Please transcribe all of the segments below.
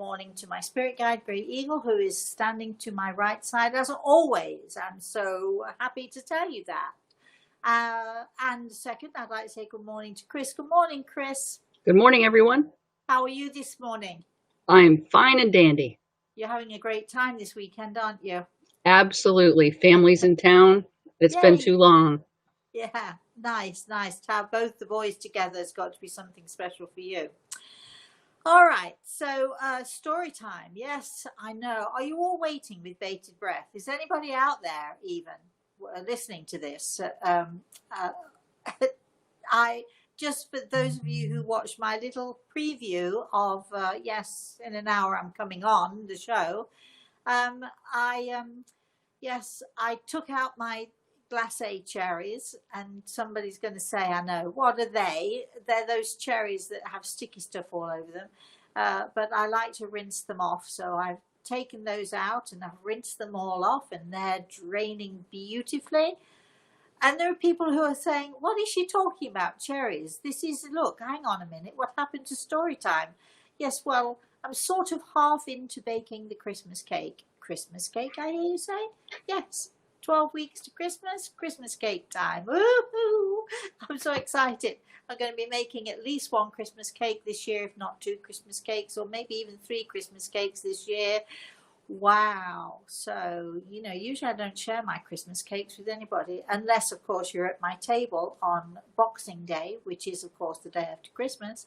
morning to my spirit guide, Grey Eagle, who is standing to my right side as always. I'm so happy to tell you that. And second, I'd like to say good morning to Chris. Good morning, Chris. Good morning, everyone. How are you this morning? I'm fine and dandy. You're having a great time this weekend, aren't you? Absolutely. Family's in town. It's Yay. been too long. Yeah, nice. To have both the boys together has got to be something special for you. All right, so story time. Yes, I know. Are you all waiting with bated breath? Is anybody out there even listening to this? I just, for those of you who watched my little preview of yes, in an hour I'm coming on the show. Yes, I took out my glacé cherries, and somebody's going to say, I know, what are they? They're those cherries that have sticky stuff all over them, but I like to rinse them off, so I've taken those out and I've rinsed them all off, and they're draining beautifully. And there are people who are saying, what is she talking about, cherries? This is, look, hang on a minute, what happened to story time? Yes, well, I'm sort of half into baking the Christmas cake. Christmas cake, I hear you say? Yes. 12 weeks to Christmas cake time. Woo-hoo! I'm so excited. I'm going to be making at least one Christmas cake this year, if not 2 Christmas cakes, or maybe even 3 Christmas cakes this year. Wow. So, you know, usually I don't share my Christmas cakes with anybody, unless, of course, you're at my table on Boxing Day, which is, of course, the day after Christmas,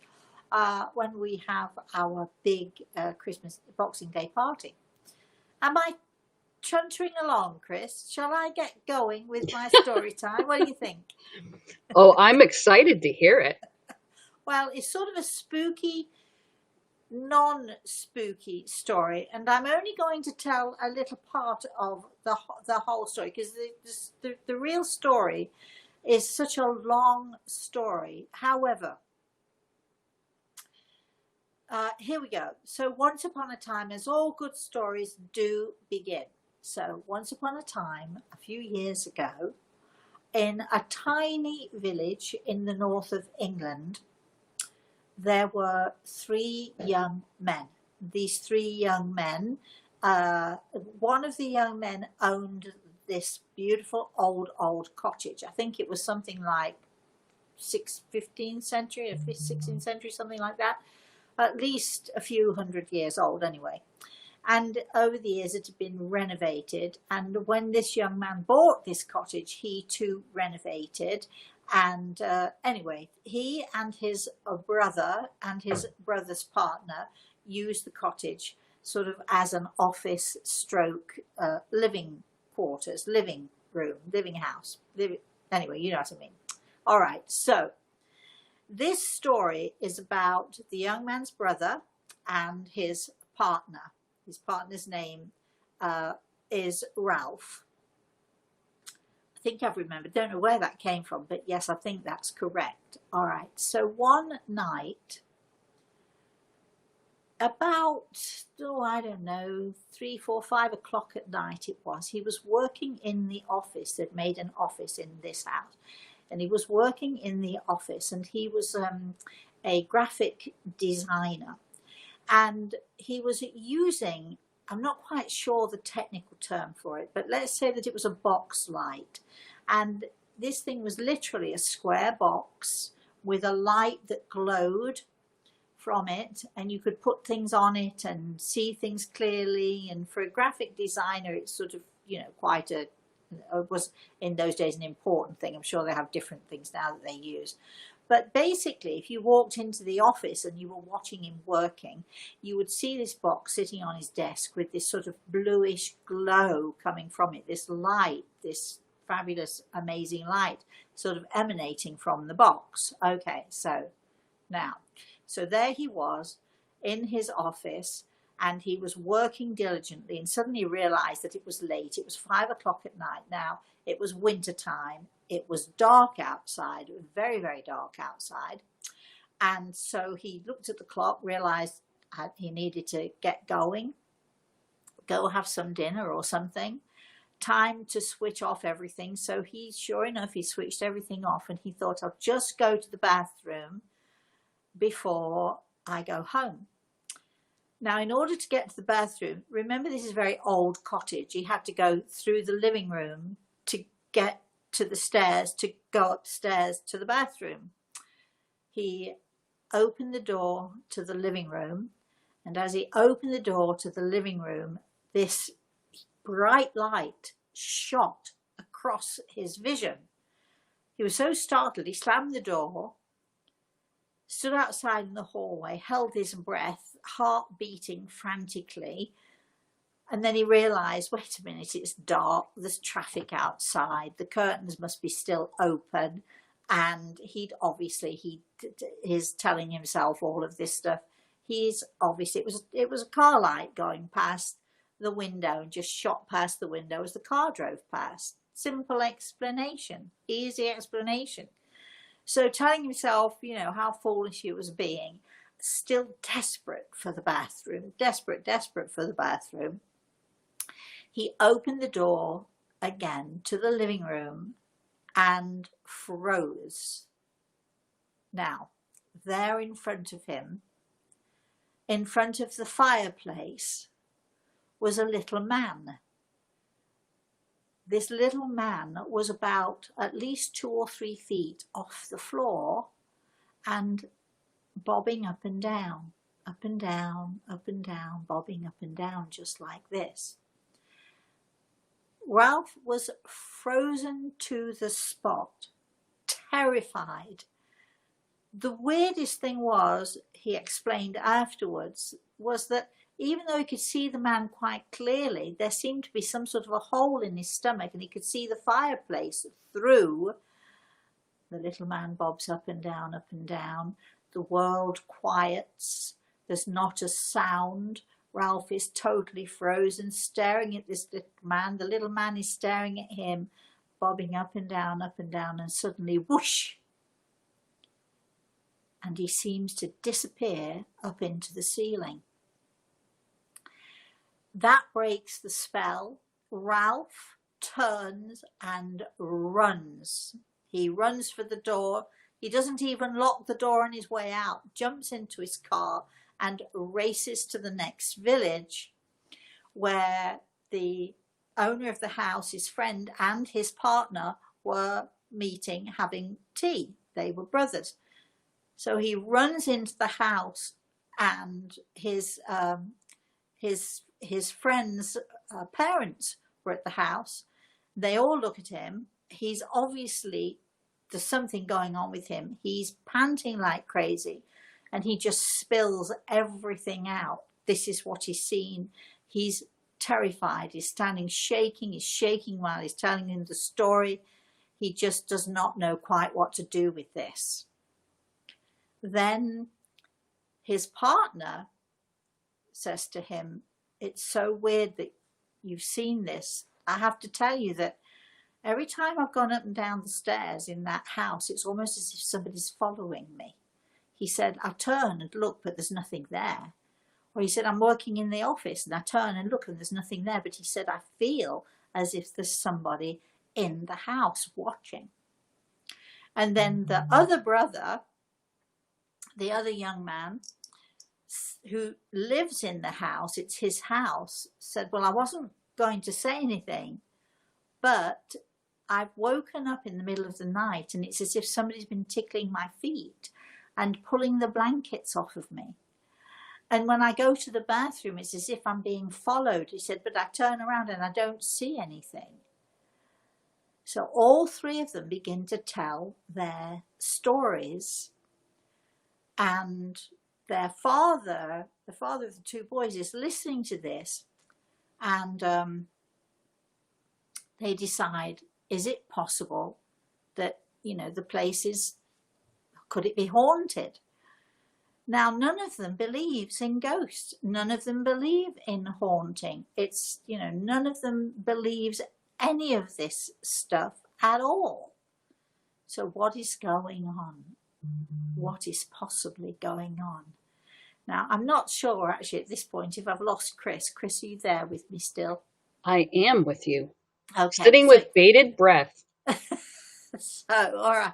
when we have our big Christmas Boxing Day party. Am I chuntering along, Chris? Shall I get going with my story time? What do you think? Oh, I'm excited to hear it. Well, it's sort of a spooky, non-spooky story, and I'm only going to tell a little part of the whole story, because the real story is such a long story. However, here we go. So once upon a time, as all good stories do begin. So once upon a time, a few years ago, in a tiny village in the north of England, there were 3 young men. These 3 young men, one of the young men owned this beautiful old cottage. I think it was something like 15th century or 16th century, something like that. At least a few hundred years old anyway. And over the years it had been renovated, and when this young man bought this cottage, he too renovated. And anyway, he and his brother and his brother's partner used the cottage sort of as an office stroke living quarters, living room, living house. Anyway, you know what I mean. All right, so this story is about the young man's brother and his partner. His partner's name is Ralph. I think I've remembered. Don't know where that came from, but yes, I think that's correct. All right. So one night, about, I don't know, 3, 4, 5 o'clock at night it was, he was working in the office. They'd made an office in this house. And he was working in the office, and he was a graphic designer. And he was using, I'm not quite sure the technical term for it, but let's say that it was a box light. And this thing was literally a square box with a light that glowed from it, and you could put things on it and see things clearly. And for a graphic designer, it's sort of, you know, quite a, it was in those days an important thing. I'm sure they have different things now that they use. But basically, if you walked into the office and you were watching him working, you would see this box sitting on his desk with this sort of bluish glow coming from it, this light, this fabulous, amazing light sort of emanating from the box. Okay, so now, so there he was in his office, and he was working diligently, and suddenly realized that it was late. It was 5 o'clock at night. Now, it was winter time. It was dark outside. It was very, very dark outside. And so he looked at the clock, realized he needed to get going, go have some dinner or something. Time to switch off everything. So he, sure enough, he switched everything off, and he thought, I'll just go to the bathroom before I go home. Now, in order to get to the bathroom, remember this is a very old cottage. He had to go through the living room to get to the stairs, to go upstairs to the bathroom. He opened the door to the living room, and as he opened the door to the living room, this bright light shot across his vision. He was so startled, he slammed the door, stood outside in the hallway, held his breath, heart beating frantically, and then he realised, wait a minute, it's dark, there's traffic outside, the curtains must be still open, and he's telling himself all of this stuff. He's obviously, it was a car light going past the window and just shot past the window as the car drove past. Simple explanation, easy explanation. So telling himself, you know, how foolish he was being, still desperate for the bathroom, desperate for the bathroom, he opened the door again to the living room and froze. Now, there in front of him, in front of the fireplace, was a little man. This little man was about at least 2 or 3 feet off the floor and bobbing up and down, up and down, up and down, bobbing up and down just like this. Ralph was frozen to the spot, terrified. The weirdest thing was, he explained afterwards, was that even though he could see the man quite clearly, there seemed to be some sort of a hole in his stomach and he could see the fireplace through. The little man bobs up and down, up and down. The world quiets. There's not a sound. Ralph is totally frozen, staring at this little man. The little man is staring at him, bobbing up and down, and suddenly whoosh! And he seems to disappear up into the ceiling. That breaks the spell. Ralph turns and runs. He runs for the door. He doesn't even lock the door on his way out, jumps into his car and races to the next village where the owner of the house, his friend and his partner were meeting, having tea. They were brothers. So he runs into the house and his friend's parents were at the house. They all look at him. He's obviously, there's something going on with him. He's panting like crazy and he just spills everything out. This is what he's seen. He's terrified. He's standing shaking. He's shaking while he's telling him the story. He just does not know quite what to do with this. Then his partner says to him, "It's so weird that you've seen this. I have to tell you that every time I've gone up and down the stairs in that house, it's almost as if somebody's following me." He said, "I turn and look, but there's nothing there." Or he said, "I'm working in the office and I turn and look and there's nothing there." But he said, "I feel as if there's somebody in the house watching." And then the other brother, the other young man who lives in the house, it's his house, said, "Well, I wasn't going to say anything, but I've woken up in the middle of the night and it's as if somebody's been tickling my feet and pulling the blankets off of me. And when I go to the bathroom, it's as if I'm being followed." He said, "But I turn around and I don't see anything." So all three of them begin to tell their stories, and their father, the father of the two boys, is listening to this, and they decide, is it possible that, you know, the place is, could it be haunted? Now, none of them believes in ghosts. None of them believe in haunting. It's, you know, none of them believes any of this stuff at all. So what is going on? What is possibly going on? Now, I'm not sure actually at this point if I've lost Chris. Chris, are you there with me still? I am with you. Okay. Sitting with bated breath. So, all right.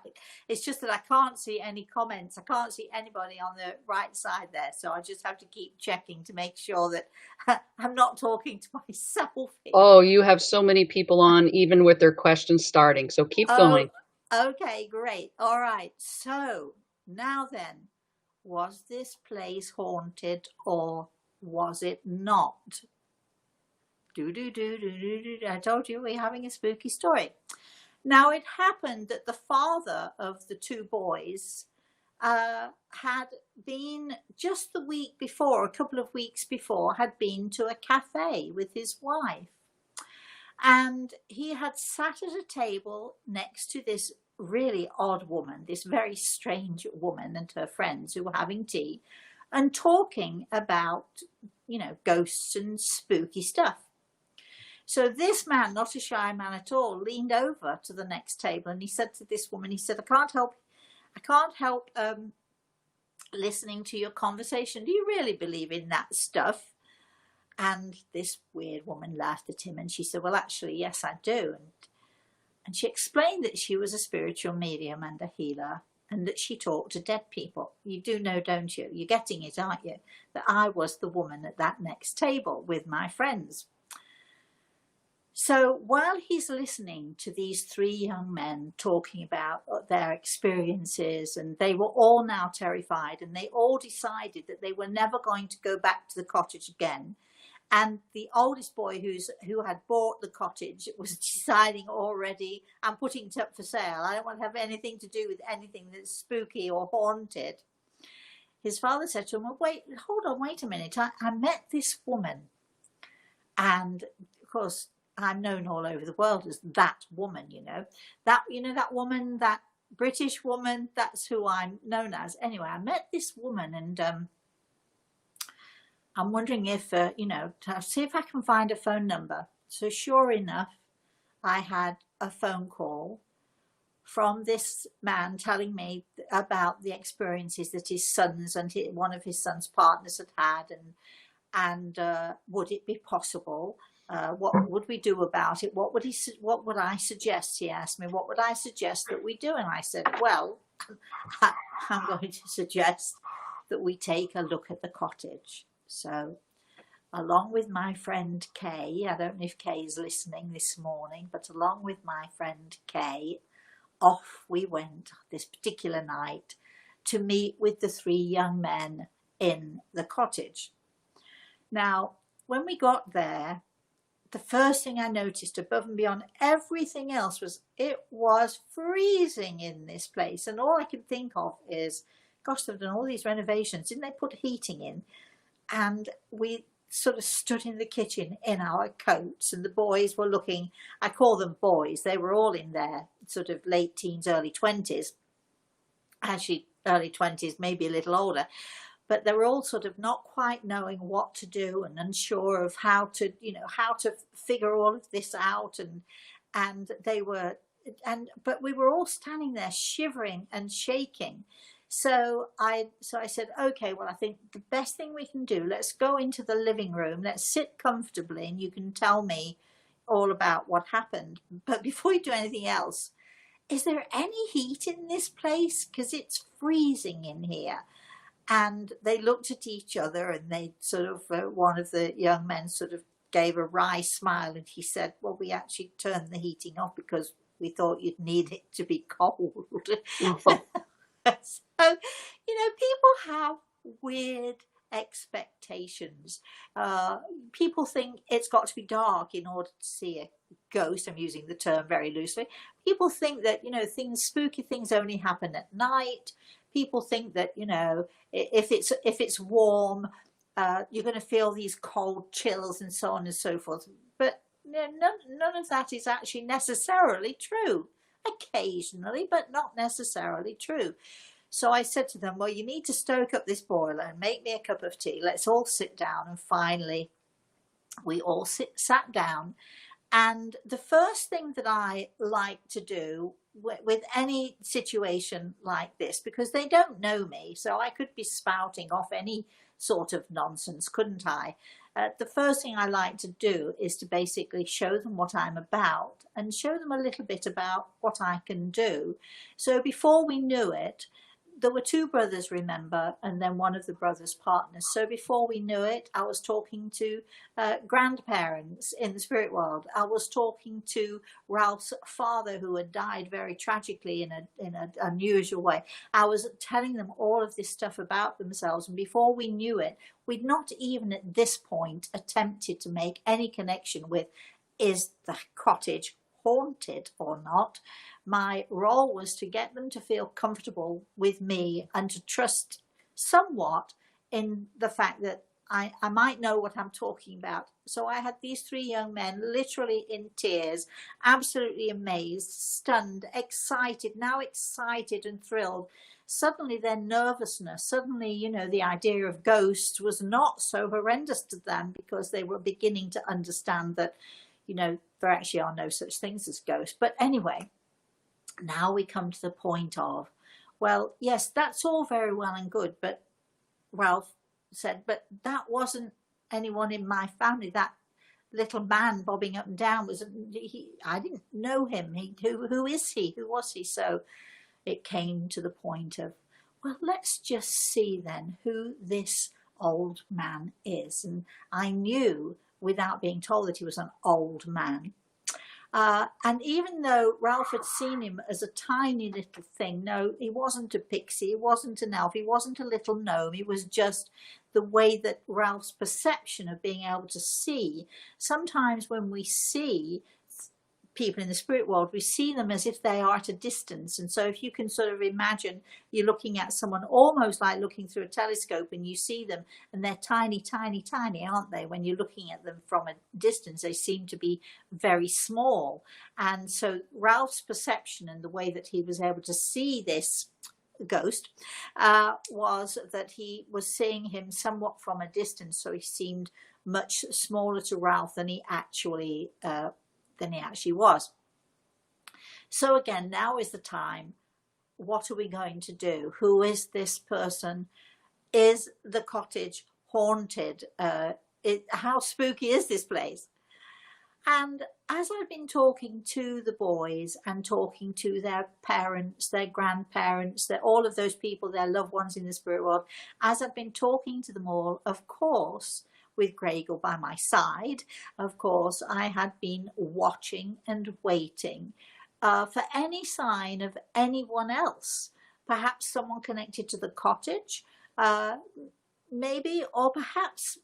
It's just that I can't see any comments. I can't see anybody on the right side there. So I just have to keep checking to make sure that I'm not talking to myself here. Oh, you have so many people on, even with their questions starting. So keep Oh, going. okay, great. All right. So now then, was this place haunted or was it not? I told you we're having a spooky story. Now, it happened that the father of the two boys had been just the week before, a couple of weeks before, had been to a cafe with his wife. And he had sat at a table next to this really odd woman, this very strange woman and her friends who were having tea and talking about, ghosts and spooky stuff. So this man, not a shy man at all, leaned over to the next table and he said to this woman, he said, I can't help listening to your conversation. Do you really believe in that stuff? And this weird woman laughed at him and she said, well, actually, yes, I do. And she explained that she was a spiritual medium and a healer and that she talked to dead people. You do know, don't you? You're getting it, aren't you? That I was the woman at that next table with my friends. So while he's listening to these three young men talking about their experiences, and they were all now terrified, and they all decided that they were never going to go back to the cottage again. And the oldest boy who had bought the cottage was deciding already, I'm putting it up for sale. I don't want to have anything to do with anything that's spooky or haunted. His father said to him, well, wait a minute. I met this woman. And of course, I'm known all over the world as that woman, that woman, that British woman, that's who I'm known as. Anyway, I met this woman and I'm wondering if, to see if I can find a phone number. So sure enough, I had a phone call from this man telling me about the experiences that his sons and one of his son's partners had and would it be possible? What would we do about it? What would I suggest? He asked me, what would I suggest that we do? And I said, well, I'm going to suggest that we take a look at the cottage. So along with my friend Kay, I don't know if Kay is listening this morning, but along with my friend Kay, off we went this particular night to meet with the three young men in the cottage. Now, when we got there, the first thing I noticed above and beyond everything else was it was freezing in this place. And all I could think of is, gosh, they've done all these renovations. Didn't they put heating in? And we sort of stood in the kitchen in our coats and the boys were looking, I call them boys. They were all in their sort of late teens, early 20s. Actually, early 20s, maybe a little older. But they were all sort of not quite knowing what to do and unsure of how to figure all of this out. But we were all standing there shivering and shaking. So I said, okay, well, I think the best thing we can do, let's go into the living room, let's sit comfortably and you can tell me all about what happened. But before you do anything else, is there any heat in this place? Because it's freezing in here. And they looked at each other and they sort of, one of the young men sort of gave a wry smile and he said, well, we actually turned the heating off because we thought you'd need it to be cold. Oh. So, people have weird expectations. People think it's got to be dark in order to see a ghost. I'm using the term very loosely. People think that, spooky things only happen at night. People think that, if it's warm, you're going to feel these cold chills and so on and so forth. But none of that is actually necessarily true. Occasionally, but not necessarily true. So I said to them, well, you need to stoke up this boiler and make me a cup of tea. Let's all sit down. And finally, we all sat down. And the first thing that I like to do with any situation like this, because they don't know me, so I could be spouting off any sort of nonsense, couldn't I? the first thing I like to do is to basically show them what I'm about and show them a little bit about what I can do. So before we knew it, there were two brothers, remember, and then one of the brothers' partners. So before we knew it, I was talking to grandparents in the spirit world. I was talking to Ralph's father, who had died very tragically in an unusual way. I was telling them all of this stuff about themselves, and before we knew it, we'd not even at this point attempted to make any connection with, is the cottage haunted or not? My role was to get them to feel comfortable with me and to trust somewhat in the fact that I might know what I'm talking about. So I had these three young men literally in tears, absolutely amazed, stunned, excited, now excited and thrilled. Suddenly their nervousness, suddenly, you know, the idea of ghosts was not so horrendous to them, because they were beginning to understand that, you know, there actually are no such things as ghosts. But anyway, now we come to the point of, well, yes, that's all very well and good, but Ralph said, but that wasn't anyone in my family. That little man bobbing up and down was, I didn't know him. Who is he? Who was he? So it came to the point of, well, let's just see then who this old man is. And I knew without being told that he was an old man. And even though Ralph had seen him as a tiny little thing, no, he wasn't a pixie, he wasn't an elf, he wasn't a little gnome, it was just the way that Ralph's perception of being able to see. Sometimes when we see people in the spirit world, we see them as if they are at a distance. And so if you can sort of imagine you're looking at someone almost like looking through a telescope, and you see them and they're tiny, tiny, tiny, aren't they? When you're looking at them from a distance, they seem to be very small. And so Ralph's perception and the way that he was able to see this ghost was that he was seeing him somewhat from a distance. So he seemed much smaller to Ralph than he actually was. So again, now is the time. What are we going to do? Who is this person? Is the cottage haunted? How spooky is this place? And as I've been talking to the boys and talking to their parents, their grandparents, all of those people, their loved ones in the spirit world, as I've been talking to them all, of course, with Gregor by my side, of course, I had been watching and waiting for any sign of anyone else. Perhaps someone connected to the cottage, maybe, or perhaps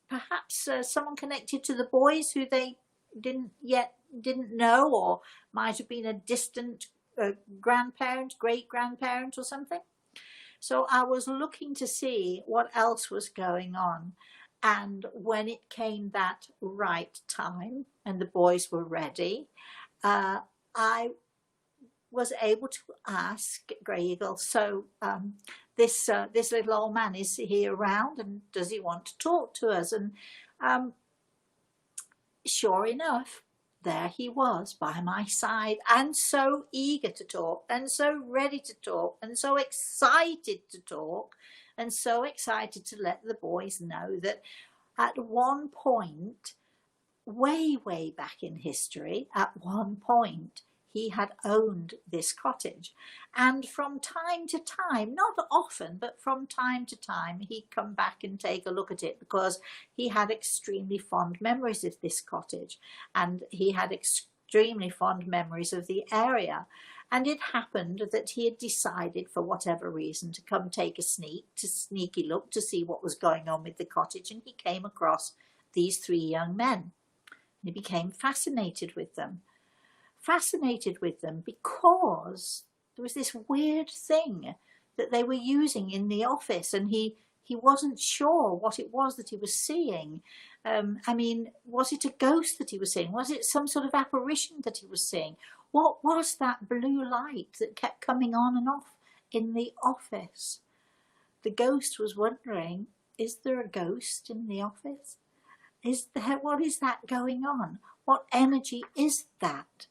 someone connected to the boys who they didn't know, or might have been a distant grandparent, great-grandparent or something. So I was looking to see what else was going on. And when it came that right time and the boys were ready, I was able to ask Gregor, so this little old man, is he around, and does he want to talk to us? And sure enough, there he was by my side, and so eager to talk, and so ready to talk, and so excited to talk, and so excited to let the boys know that at one point, way back in history, at one point, he had owned this cottage. And from time to time, not often, but from time to time, he'd come back and take a look at it, because he had extremely fond memories of this cottage, and he had extremely fond memories of the area. And it happened that he had decided, for whatever reason, to come take a sneaky look to see what was going on with the cottage, and he came across these three young men. And he became fascinated with them because there was this weird thing that they were using in the office, and he wasn't sure what it was that he was seeing. I mean, was it a ghost that he was seeing? Was it some sort of apparition that he was seeing? What was that blue light that kept coming on and off in the office? The ghost was wondering, is there a ghost in the office? What is that going on? What energy is that?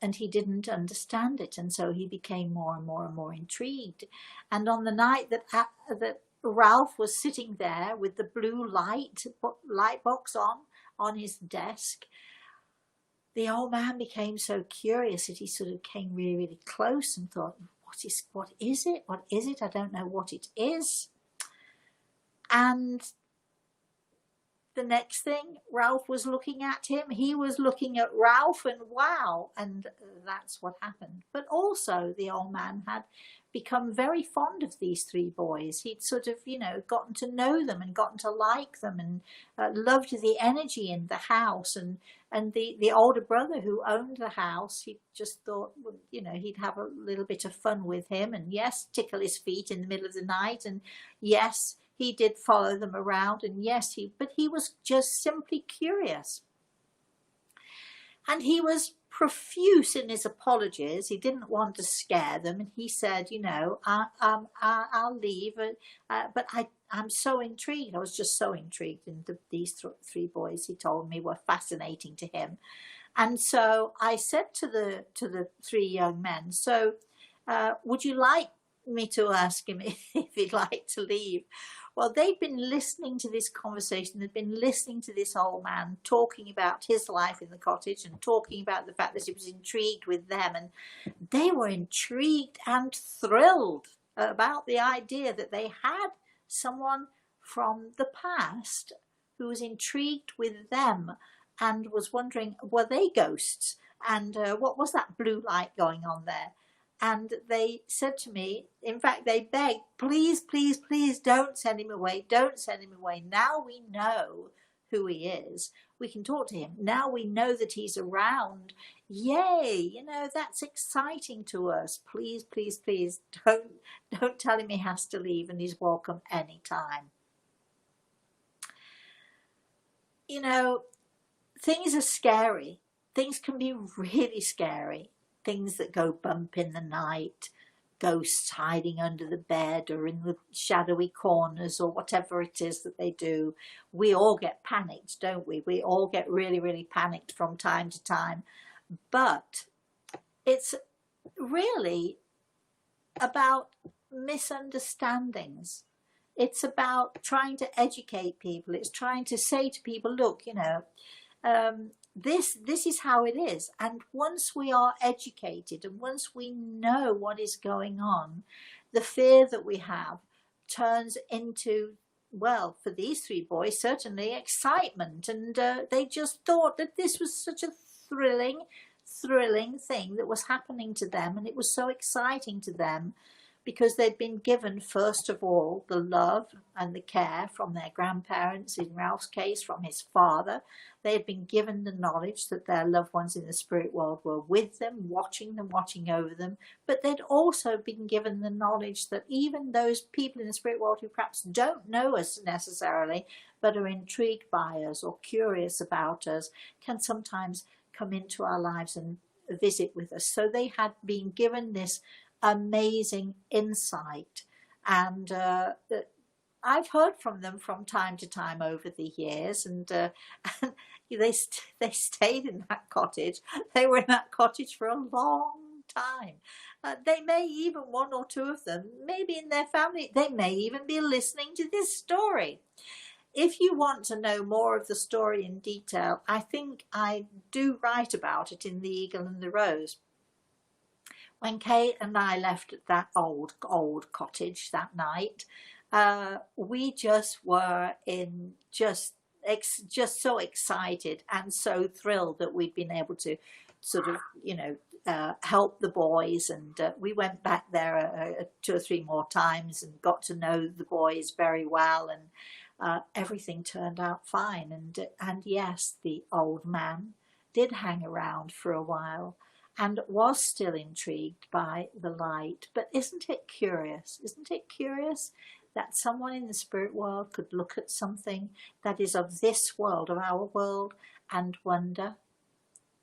And he didn't understand it, and so he became more and more intrigued. And on the night that Ralph was sitting there with the blue light box on his desk, the old man became so curious that he sort of came really, really close and thought, what is it? What is it? I don't know what it is. And the next thing, Ralph was looking at him. He was looking at Ralph, and wow, and that's what happened. But also the old man had become very fond of these three boys. He'd sort of, gotten to know them and gotten to like them, and loved the energy in the house. And the older brother who owned the house, he just thought, well, he'd have a little bit of fun with him, and yes, tickle his feet in the middle of the night, and yes, he did follow them around, and yes, but he was just simply curious. And he was profuse in his apologies. He didn't want to scare them, and he said, I'll leave, but I'm so intrigued. I was just so intrigued, and these three boys, he told me, were fascinating to him. And so I said to the three young men, so would you like me to ask him if he'd like to leave? Well, they'd been listening to this conversation. They'd been listening to this old man talking about his life in the cottage and talking about the fact that he was intrigued with them. And they were intrigued and thrilled about the idea that they had someone from the past who was intrigued with them and was wondering, were they ghosts? And what was that blue light going on there? And they said to me, in fact, they begged, please, please, please don't send him away. Don't send him away. Now we know who he is. We can talk to him. Now we know that he's around. Yay, that's exciting to us. Please, please, please don't tell him he has to leave, and he's welcome anytime. Things are scary. Things can be really scary. Things that go bump in the night, ghosts hiding under the bed or in the shadowy corners or whatever it is that they do. We all get panicked, don't we? We all get really, really panicked from time to time. But it's really about misunderstandings. It's about trying to educate people. It's trying to say to people, look, this is how it is. And once we are educated and once we know what is going on, the fear that we have turns into, well, for these three boys, certainly excitement. And they just thought that this was such a thrilling thing that was happening to them. And it was so exciting to them because they'd been given, first of all, the love and the care from their grandparents, in Ralph's case, from his father. They had been given the knowledge that their loved ones in the spirit world were with them, watching over them. But they'd also been given the knowledge that even those people in the spirit world who perhaps don't know us necessarily, but are intrigued by us or curious about us, can sometimes come into our lives and visit with us. So they had been given this amazing insight, and I've heard from them from time to time over the years, and they stayed in that cottage. They were in that cottage for a long time. They may even, one or two of them, maybe in their family, they may even be listening to this story. If you want to know more of the story in detail, I think I do write about it in The Eagle and the Rose. When Kate and I left that old cottage that night, we just were in just so excited and so thrilled that we'd been able to sort of, help the boys. And we went back there 2 or 3 more times and got to know the boys very well. And everything turned out fine. And yes, the old man did hang around for a while and was still intrigued by the light. But isn't it curious? Isn't it curious that someone in the spirit world could look at something that is of this world, of our world, and wonder,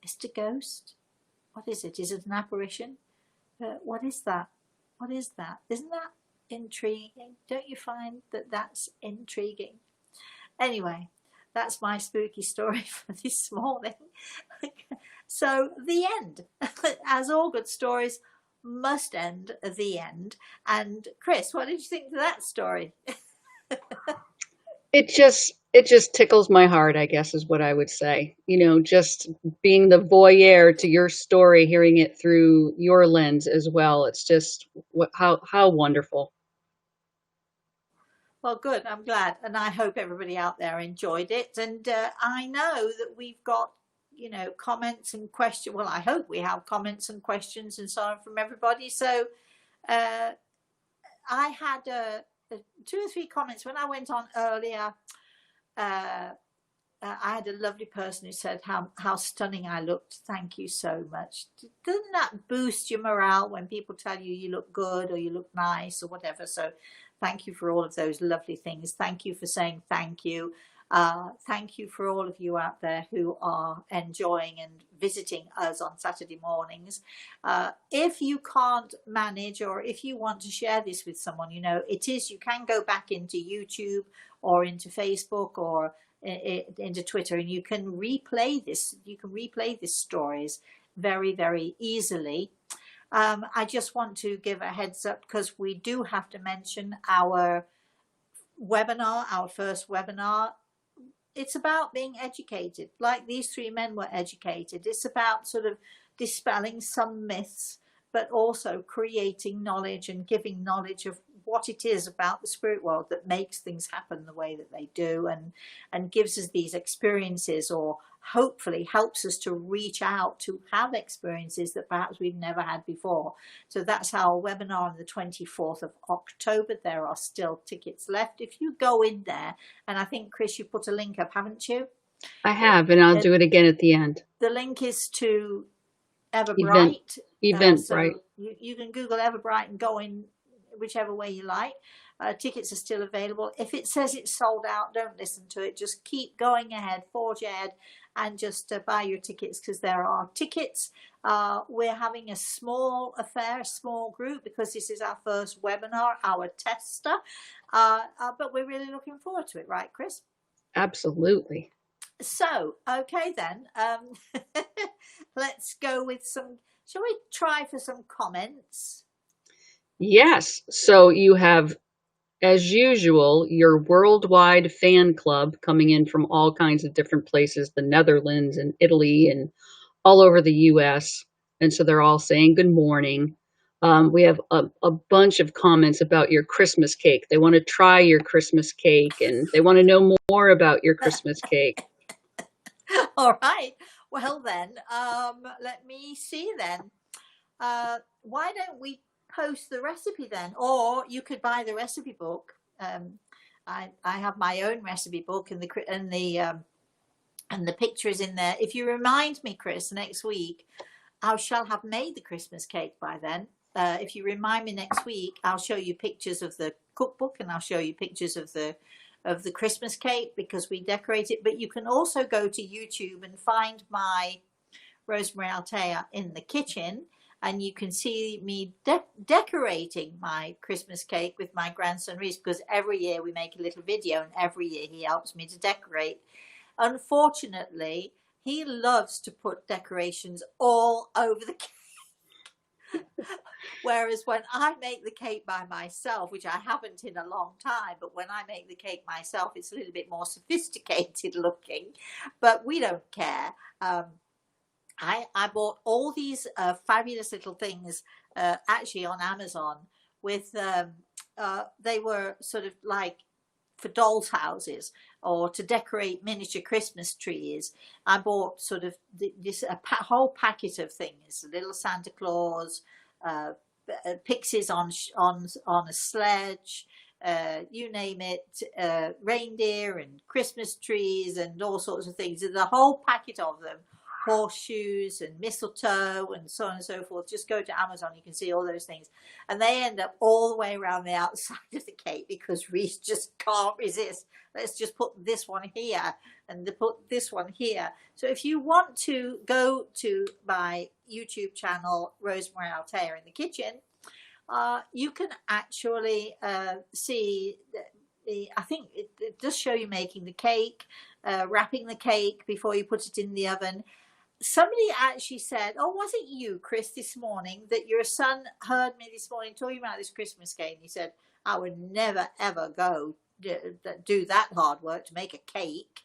is it a ghost? What is it? Is it an apparition? What is that? What is that? Isn't that intriguing? Don't you find that that's intriguing? Anyway, that's my spooky story for this morning. So the end. As all good stories must end at the end. And Chris, what did you think of that story? It just tickles my heart, I guess is what I would say. Just being the voyeur to your story, hearing it through your lens as well. It's just how wonderful. Well, good. I'm glad, and I hope everybody out there enjoyed it. And I know that we've got, comments and questions. Well, I hope we have comments and questions and so on from everybody. So uh, I had two or three comments when I went on earlier. Uh, I had a lovely person who said how stunning I looked. Thank you so much. Doesn't that boost your morale when people tell you you look good or you look nice or whatever? So thank you for all of those lovely things. Thank you for saying thank you. Thank you for all of you out there who are enjoying and visiting us on Saturday mornings. If you can't manage, or if you want to share this with someone, you can go back into YouTube or into Facebook or into Twitter, and you can replay this. You can replay these stories very, very easily. I just want to give a heads up because we do have to mention our webinar, our first webinar. It's about being educated, like these three men were educated. It's about sort of dispelling some myths, but also creating knowledge and giving knowledge of what it is about the spirit world that makes things happen the way that they do, and gives us these experiences, or hopefully helps us to reach out to have experiences that perhaps we've never had before. So that's our webinar on the 24th of October. There are still tickets left. If you go in there, and I think, Chris, you put a link up, haven't you? I have, and I'll do it again at the end. The link is to Everbright. Eventbrite. You can Google Everbright and go in whichever way you like. Tickets are still available. If it says it's sold out, don't listen to it. Just keep going ahead, forge ahead, and just buy your tickets, because there are tickets. We're having a small affair, a small group, because this is our first webinar, our tester. But we're really looking forward to it, right, Chris? Absolutely. So, okay then, let's go with some, shall we try for some comments? Yes. So you have, as usual, your worldwide fan club coming in from all kinds of different places, the Netherlands and Italy and all over the US. And so they're all saying good morning. We have a bunch of comments about your Christmas cake. They want to try your Christmas cake, and they want to know more about your Christmas cake. All right. Well then, let me see then. Why don't we post the recipe then? Or you could buy the recipe book. I have my own recipe book, and the picture is in there. If you remind me, Chris, next week, I shall have made the Christmas cake by then. If you remind me next week, I'll show you pictures of the cookbook, and I'll show you pictures of the Christmas cake, because we decorate it. But you can also go to YouTube and find my Rosemary Altea in the kitchen, and you can see me decorating my Christmas cake with my grandson Reese, because every year we make a little video, and every year he helps me to decorate. Unfortunately, he loves to put decorations all over the cake. Whereas when I make the cake by myself, which I haven't in a long time, but when I make the cake myself, it's a little bit more sophisticated looking, but we don't care. I bought all these fabulous little things actually on Amazon with they were sort of like for dolls' houses, or to decorate miniature Christmas trees. I bought sort of this whole packet of things: little Santa Claus, pixies on a sledge, you name it, reindeer and Christmas trees and all sorts of things. The whole packet of them. Horseshoes and mistletoe and so on and so forth. Just go to Amazon, you can see all those things, and they end up all the way around the outside of the cake, because Reese just can't resist. Let's just put this one here and put this one here. So if you want to go to my YouTube channel, Rosemary Altea in the kitchen, you can actually see I think it does show you making the cake, wrapping the cake before you put it in the oven. Somebody actually said, oh, was it you, Chris, this morning, that your son heard me this morning talking about this Christmas cake? And he said, I would never, ever go do that hard work to make a cake.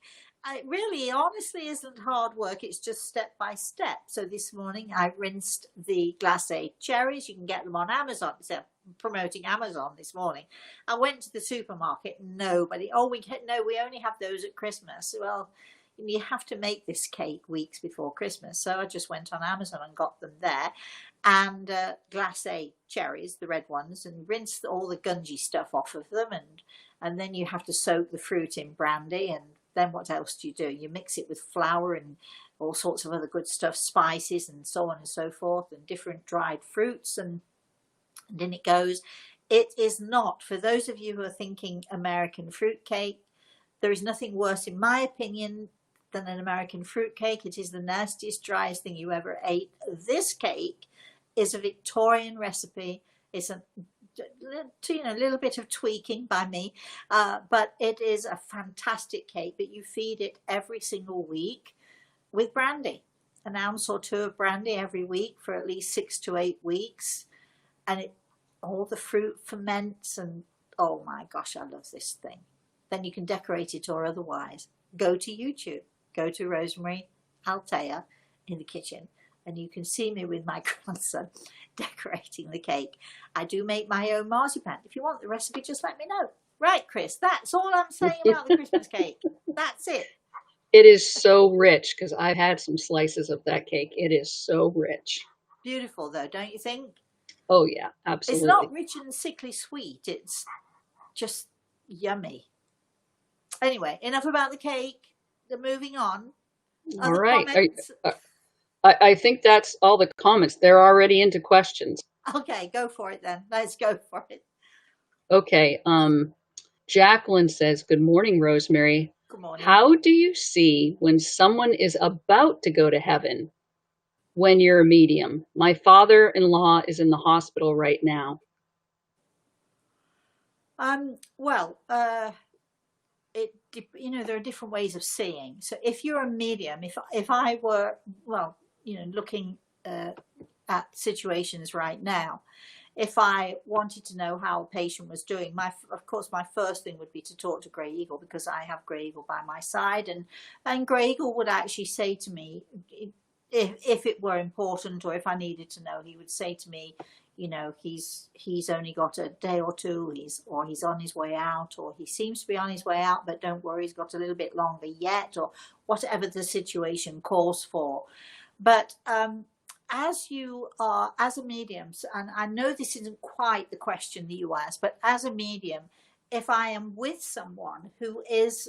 It really, honestly, isn't hard work. It's just step by step. So this morning I rinsed the glacé cherries. You can get them on Amazon. So promoting Amazon this morning. I went to the supermarket. Nobody. Oh, we only have those at Christmas. Well, you have to make this cake weeks before Christmas. So I just went on Amazon and got them there. And glacé cherries, the red ones, and rinsed all the gungy stuff off of them. And then you have to soak the fruit in brandy. And then what else do? You mix it with flour and all sorts of other good stuff, spices and so on and so forth, and different dried fruits. And in it goes. It is not, for those of you who are thinking American fruit cake, there is nothing worse, in my opinion, than an American fruit cake. It is the nastiest, driest thing you ever ate. This cake is a Victorian recipe. It's a little bit of tweaking by me, but it is a fantastic cake. But you feed it every single week with brandy, an ounce or two of brandy every week for at least 6 to 8 weeks, and all the fruit ferments. And oh my gosh, I love this thing. Then you can decorate it or otherwise. Go to YouTube, go to Rosemary Altea in the kitchen, and you can see me with my grandson decorating the cake. I do make my own marzipan. If you want the recipe, just let me know. Right, Chris, that's all I'm saying about the Christmas cake. That's it. It is so rich, because I've had some slices of that cake. It is so rich. Beautiful, though, don't you think? Oh, yeah, absolutely. It's not rich and sickly sweet. It's just yummy. Anyway, enough about the cake. We're moving on. All right. I think that's all the comments. They're already into questions. Okay, go for it then. Let's go for it. Okay. Jacqueline says, good morning, Rosemary. Good morning. How do you see when someone is about to go to heaven when you're a medium? My father-in-law is in the hospital right now. Well, there are different ways of seeing. So if you're a medium, if I were, looking at situations right now, if I wanted to know how a patient was doing, of course, my first thing would be to talk to Grey Eagle, because I have Grey Eagle by my side, and Grey Eagle would actually say to me, if it were important, or if I needed to know, he would say to me, he's only got a day or two, he's on his way out, or he seems to be on his way out, but don't worry, he's got a little bit longer yet, or whatever the situation calls for. But as a medium, and I know this isn't quite the question that you asked, but as a medium, if I am with someone who is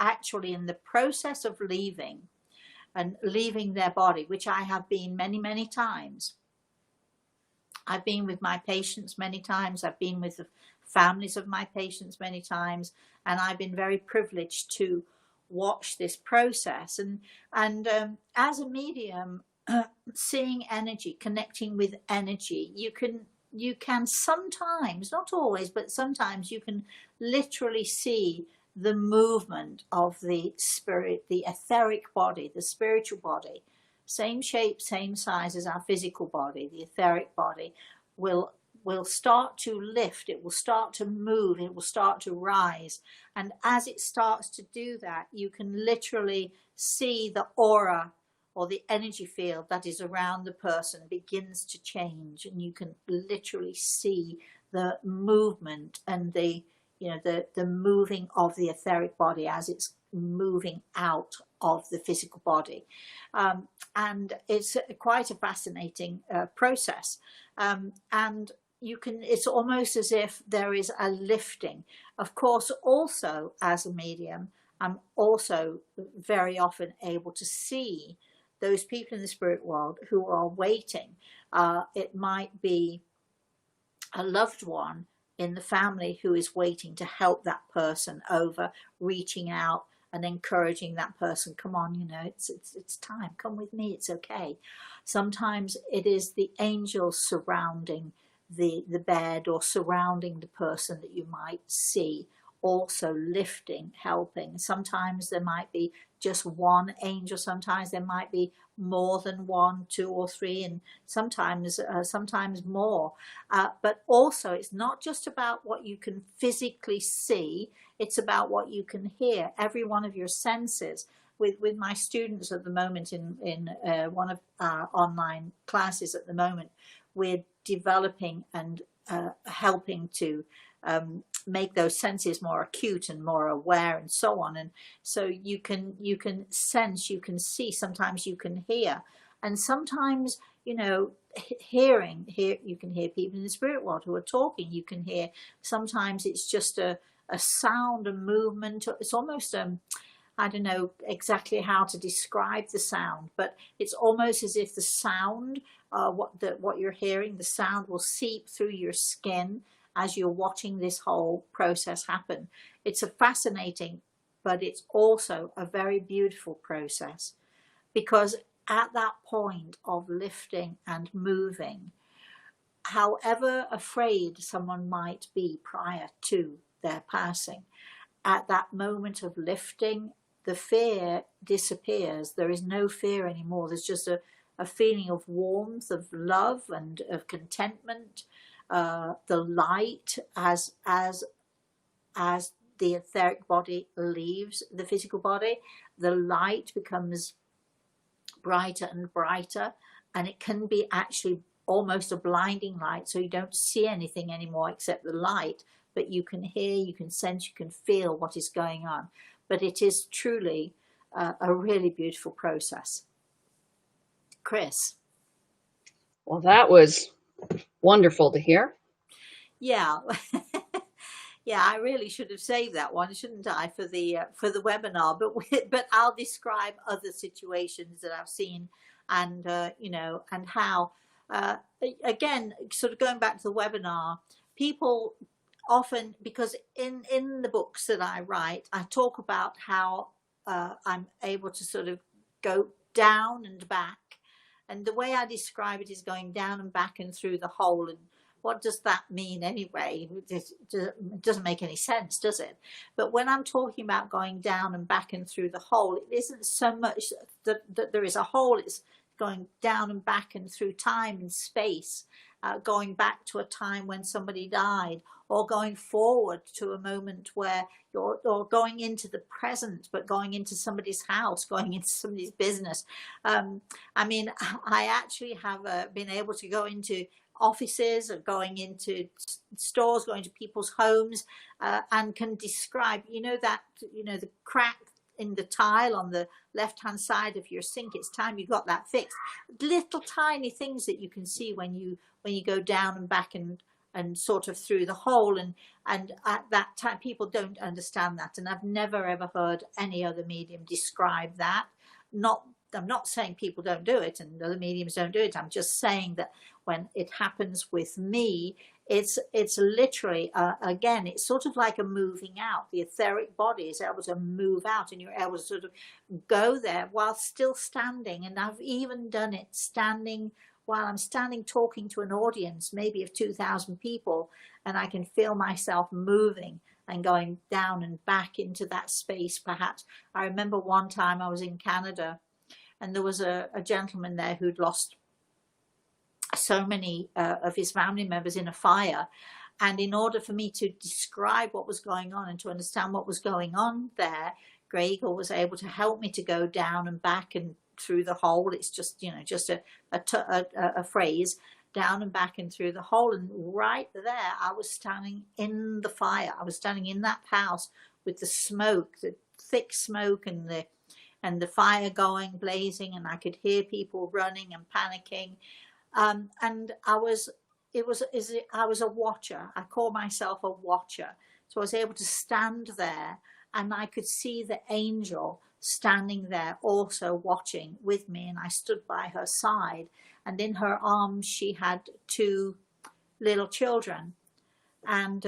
actually in the process of leaving their body, which I have been many, many times. I've been with my patients many times. I've been with the families of my patients many times, and I've been very privileged to watch this process. And as a medium, seeing energy, connecting with energy, you can sometimes, not always, but sometimes you can literally see the movement of the spirit, the etheric body, the spiritual body, same shape, same size as our physical body. The etheric body will start to lift, it will start to move, it will start to rise. And as it starts to do that, you can literally see the aura or the energy field that is around the person begins to change, and you can literally see the movement and the moving of the etheric body as it's moving out of the physical body. And it's quite a fascinating process. And it's almost as if there is a lifting. Of course, also as a medium, I'm also very often able to see those people in the spirit world who are waiting. It might be a loved one in the family who is waiting to help that person over, reaching out and encouraging that person, come on, it's time, come with me, it's okay. Sometimes it is the angels surrounding the bed, or surrounding the person that you might see, also lifting, helping. Sometimes there might be just one angel. Sometimes there might be more than one, two or three, and sometimes more. But also, it's not just about what you can physically see, it's about what you can hear, every one of your senses. With my students at the moment in one of our online classes at the moment, we're developing and helping to make those senses more acute and more aware and so on. And so you can sense, you can see, sometimes you can hear, and sometimes, you know, hearing, you can hear people in the spirit world who are talking. You can hear, sometimes it's just a sound, a movement. It's almost I don't know exactly how to describe the sound, but it's almost as if the sound, what you're hearing, the sound will seep through your skin as you're watching this whole process happen. It's a fascinating, but it's also a very beautiful process, because at that point of lifting and moving, however afraid someone might be prior to their passing, at that moment of lifting, the fear disappears. There is no fear anymore. There's just a feeling of warmth, of love, and of contentment. The light, as the etheric body leaves the physical body, the light becomes brighter and brighter, and it can be actually almost a blinding light, so you don't see anything anymore except the light, but you can hear, you can sense, you can feel what is going on. But it is truly a really beautiful process. Chris? Well, that was wonderful to hear. Yeah. Yeah, I really should have saved that one, shouldn't I, for the webinar? But I'll describe other situations that I've seen, and you know, and how again, sort of going back to the webinar, people often, because in the books that I write, I talk about how I'm able to sort of go down and back, and the way I describe it is going down and back and through the hole. And what does that mean anyway? It doesn't make any sense, does it? But when I'm talking about going down and back and through the hole, it isn't so much that there is a hole. It's going down and back and through time and space, going back to a time when somebody died, or going forward to a moment where or going into the present, but going into somebody's house, going into somebody's business. I mean, I actually have been able to go into offices, or going into stores, going to people's homes, and can describe, you know, the crack in the tile on the left hand side of your sink. It's time you got that fixed. Little tiny things that you can see when you go down and back and sort of through the hole, and at that time people don't understand that, and I've never ever heard any other medium describe that. I'm not saying people don't do it and other mediums don't do it. I'm just saying that when it happens with me, it's literally, again, it's sort of like a moving out. The etheric body is able to move out, and you're able to sort of go there while still standing. And I've even done it standing, while I'm standing talking to an audience, maybe of 2,000 people, and I can feel myself moving and going down and back into that space. Perhaps I remember one time I was in Canada, and there was a gentleman there who'd lost so many of his family members in a fire. And in order for me to describe what was going on and to understand what was going on there, Gregor was able to help me to go down and back and through the hole. It's just, you know, just a phrase, down and back and through the hole. And right there, I was standing in the fire. I was standing in that house with the smoke, the thick smoke, and the fire going, blazing, and I could hear people running and panicking. And I was a watcher. I call myself a watcher. So I was able to stand there, and I could see the angel standing there also watching with me, and I stood by her side, and in her arms she had 2 little children. And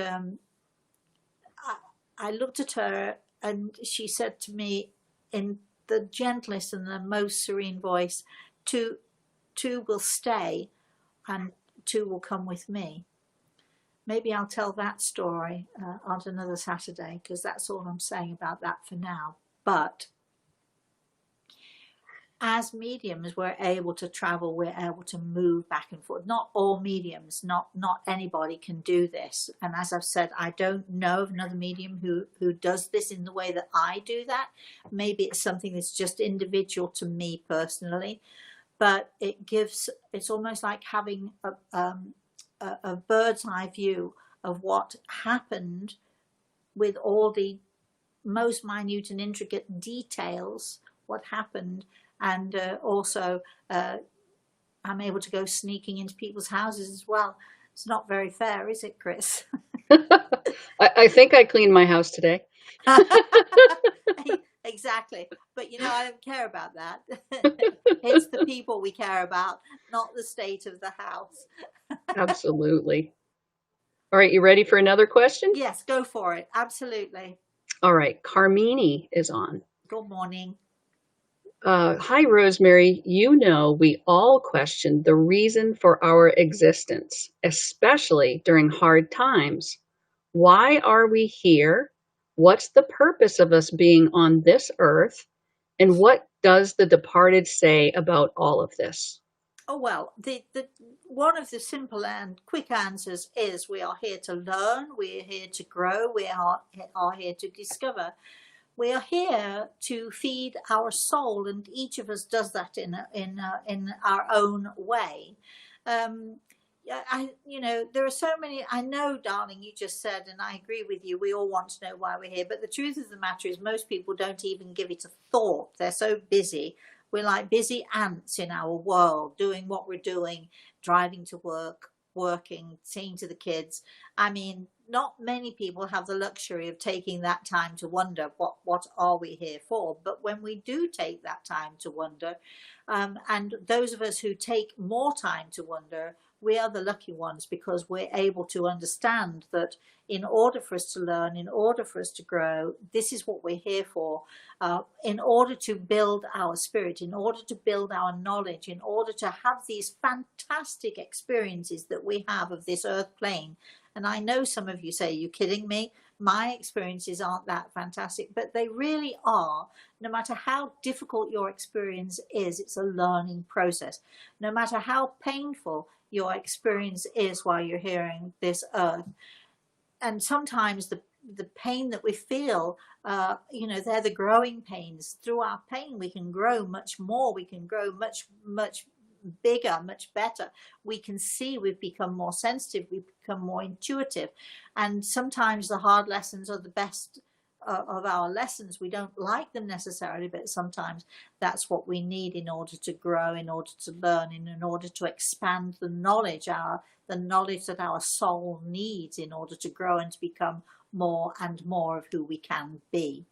I looked at her, and she said to me in the gentlest and the most serene voice, two will stay and 2 will come with me. Maybe I'll tell that story on another Saturday, because that's all I'm saying about that for now. But as mediums, we're able to travel, we're able to move back and forth. Not all mediums, not anybody can do this. And as I've said, I don't know of another medium who does this in the way that I do that. Maybe it's something that's just individual to me personally, but it's almost like having a bird's eye view of what happened with all the most minute and intricate details, what happened. And also, I'm able to go sneaking into people's houses as well. It's not very fair, is it, Chris? I think I cleaned my house today. Exactly. But I don't care about that. It's the people we care about, not the state of the house. Absolutely. All right, you ready for another question? Yes, go for it. Absolutely. All right, Carmini is on. Good morning. Hi, Rosemary. We all question the reason for our existence, especially during hard times. Why are we here? What's the purpose of us being on this earth? And what does the departed say about all of this? Oh, well, the one of the simple and quick answers is we are here to learn, we are here to grow, we are here to discover. We are here to feed our soul, and each of us does that in our own way. There are so many. I know, darling, you just said, and I agree with you. We all want to know why we're here, but the truth of the matter is, most people don't even give it a thought. They're so busy. We're like busy ants in our world, doing what we're doing, driving to work, working, seeing to the kids. I mean, not many people have the luxury of taking that time to wonder what are we here for. But when we do take that time to wonder, and those of us who take more time to wonder, we are the lucky ones, because we're able to understand that in order for us to learn, in order for us to grow, this is what we're here for. In order to build our spirit, in order to build our knowledge, in order to have these fantastic experiences that we have of this earth plane. And I know some of you say, you're kidding me. My experiences aren't that fantastic, but they really are. No matter how difficult your experience is, it's a learning process. No matter how painful your experience is while you're here on this earth. And sometimes the pain that we feel, they're the growing pains. Through our pain, we can grow much more. We can grow much, much bigger, much better. We can see, we've become more sensitive, we've become more intuitive. And sometimes the hard lessons are the best of our lessons. We don't like them necessarily, but sometimes that's what we need in order to grow, in order to learn, and in order to expand the knowledge that our soul needs in order to grow and to become more and more of who we can be.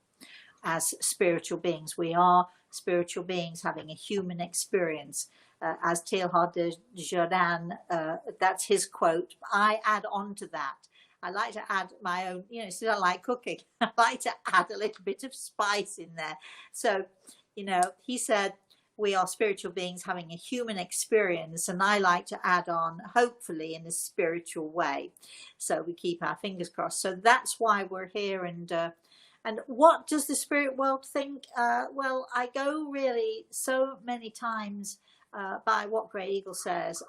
As spiritual beings, we are spiritual beings having a human experience. As Teilhard de Chardin, that's his quote. I add on to that. I like to add my own, still I like cooking. I like to add a little bit of spice in there. So, he said, we are spiritual beings having a human experience, and I like to add on, hopefully, in a spiritual way. So we keep our fingers crossed. So that's why we're here. And what does the spirit world think? Well, I go really so many times by what Grey Eagle says,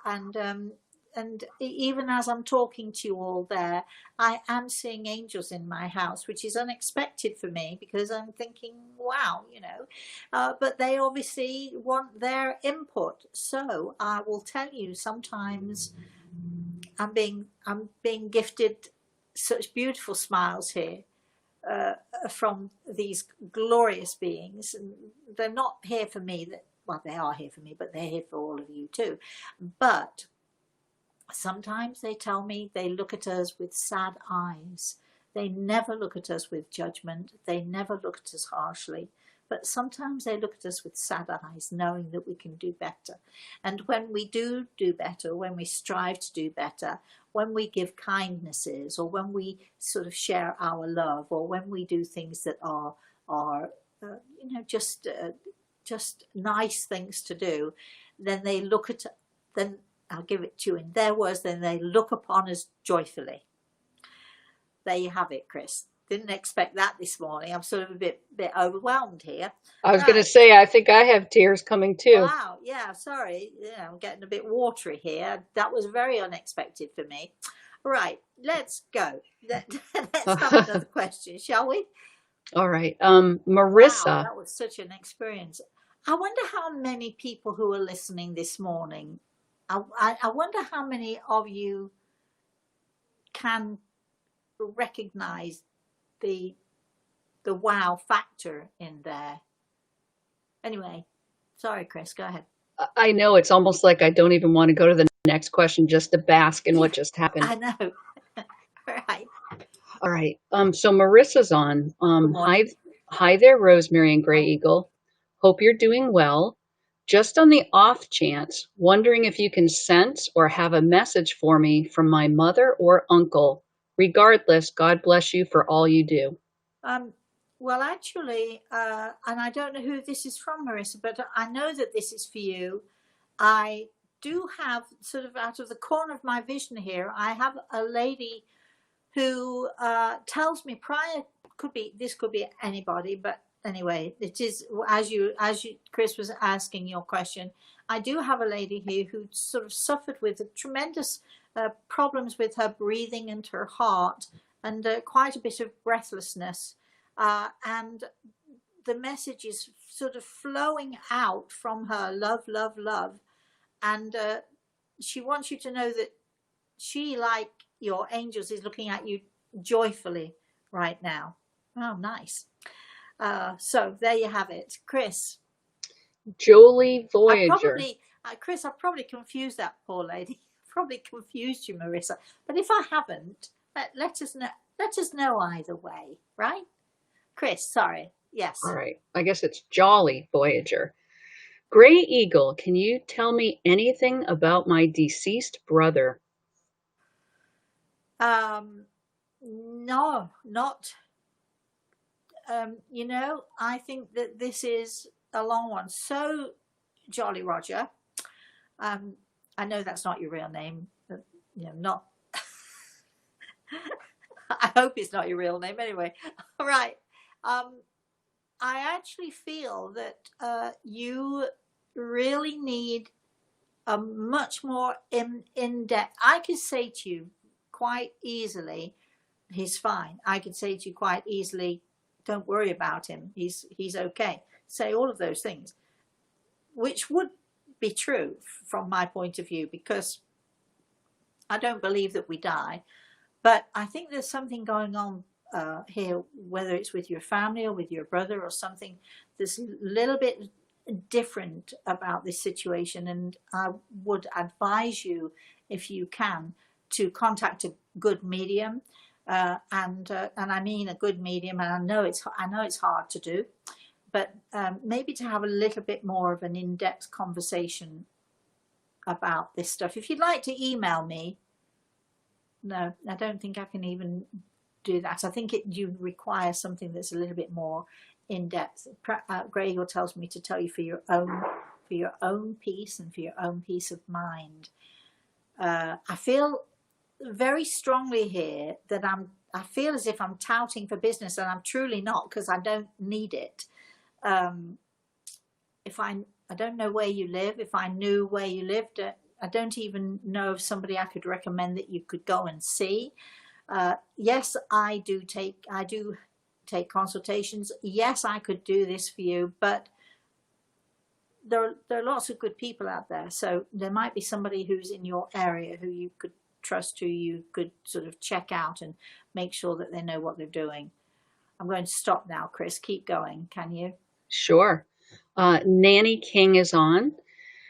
and even as I'm talking to you all there, I am seeing angels in my house, which is unexpected for me, because I'm thinking, wow, but they obviously want their input. So I will tell you, sometimes I'm being gifted such beautiful smiles here from these glorious beings. They're not here for me. Well, they are here for me, but they're here for all of you too. But sometimes they tell me they look at us with sad eyes. They never look at us with judgment. They never look at us harshly. But sometimes they look at us with sad eyes, knowing that we can do better. And when we do better, when we strive to do better, when we give kindnesses, or when we sort of share our love, or when we do things that are just nice things to do, then they look at, then I'll give it to you in their words, then they look upon us joyfully. There you have it, Chris. Didn't expect that this morning. I'm sort of a bit overwhelmed here. I was going to Right. say, I think I have tears coming too. Wow. Yeah. Sorry. Yeah, I'm getting a bit watery here. That was very unexpected for me. Right. Let's go. Let's have another question, shall we? All right. Wow. Marissa. That was such an experience. I wonder how many people who are listening this morning, I wonder how many of you can recognize the wow factor in there. Anyway, sorry, Chris, go ahead. I know it's almost like I don't even want to go to the next question just to bask in what just happened. I know. Right. All right. So Marissa's on. Good morning. Hi there, Rosemary and Gray Eagle. Hope you're doing well. Just on the off chance, wondering if you can sense or have a message for me from my mother or uncle. Regardless, God bless you for all you do. Well, actually, and I don't know who this is from, Marissa, but I know that this is for you. I do have, sort of out of the corner of my vision here, I have a lady who tells me prior, this could be anybody, but anyway, it is, as you Chris was asking your question, I do have a lady here who sort of suffered with tremendous problems with her breathing and her heart, and quite a bit of breathlessness, and the message is sort of flowing out from her, love, love, love, and she wants you to know that she, like your angels, is looking at you joyfully right now. Oh, nice. So there you have it, Chris. Jolie Voyager. Chris, I probably confused that poor lady. Probably confused you, Marissa. But if I haven't, let us know. Let us know either way, right? Chris, sorry. Yes. All right. I guess it's Jolly Voyager. Gray Eagle, can you tell me anything about my deceased brother? No, not. I think that this is a long one. So, Jolly Roger, I know that's not your real name, but, not. I hope it's not your real name anyway. All right. I actually feel that you really need a much more in-depth. I could say to you quite easily, he's fine. I could say to you quite easily, don't worry about him. He's okay. Say all of those things, which would be true from my point of view, because I don't believe that we die. But I think there's something going on here, whether it's with your family or with your brother or something. There's a little bit different about this situation, and I would advise you, if you can, to contact a good medium, and I mean a good medium. And I know it's hard to do, but maybe to have a little bit more of an in-depth conversation about this stuff. If you'd like to email me. No, I don't think I can even do that. I think you require something that's a little bit more in depth. Greg tells me to tell you for your own peace and for your own peace of mind. I feel very strongly here that I feel as if I'm touting for business, and I'm truly not, because I don't need it. If I don't know where you live. If I knew where you lived, I don't even know of somebody I could recommend that you could go and see. Yes, I do take consultations. Yes, I could do this for you, but there are lots of good people out there. So there might be somebody who's in your area who you could trust, who you could sort of check out and make sure that they know what they're doing. I'm going to stop now, Chris. Keep going, can you? Sure. Nanny King is on.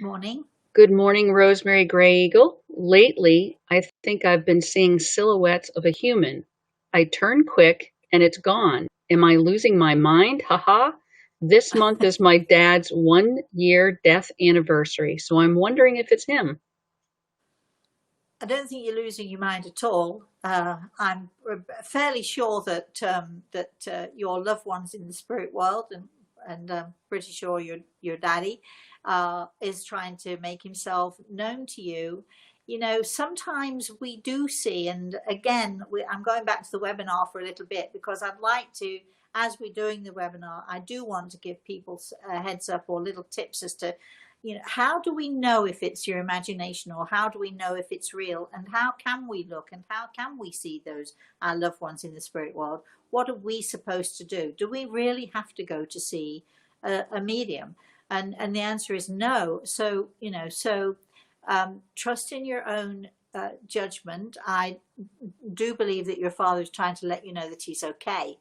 Morning. Good morning, Rosemary Gray Eagle. Lately, I think I've been seeing silhouettes of a human. I turn quick and it's gone. Am I losing my mind? Haha. This month is my dad's 1-year death anniversary, so I'm wondering if it's him. I don't think you're losing your mind at all. I'm fairly sure that your loved ones in the spirit world, and I'm pretty sure your daddy is trying to make himself known to you. sometimes we do see, and again, I'm going back to the webinar for a little bit, because I'd like to, as we're doing the webinar, I do want to give people a heads up or little tips as to, how do we know if it's your imagination, or how do we know if it's real, and how can we look, and how can we see our loved ones in the spirit world? What are we supposed to do? Do we really have to go to see a medium? And the answer is no. So, trust in your own judgment. I do believe that your father is trying to let you know that he's okay.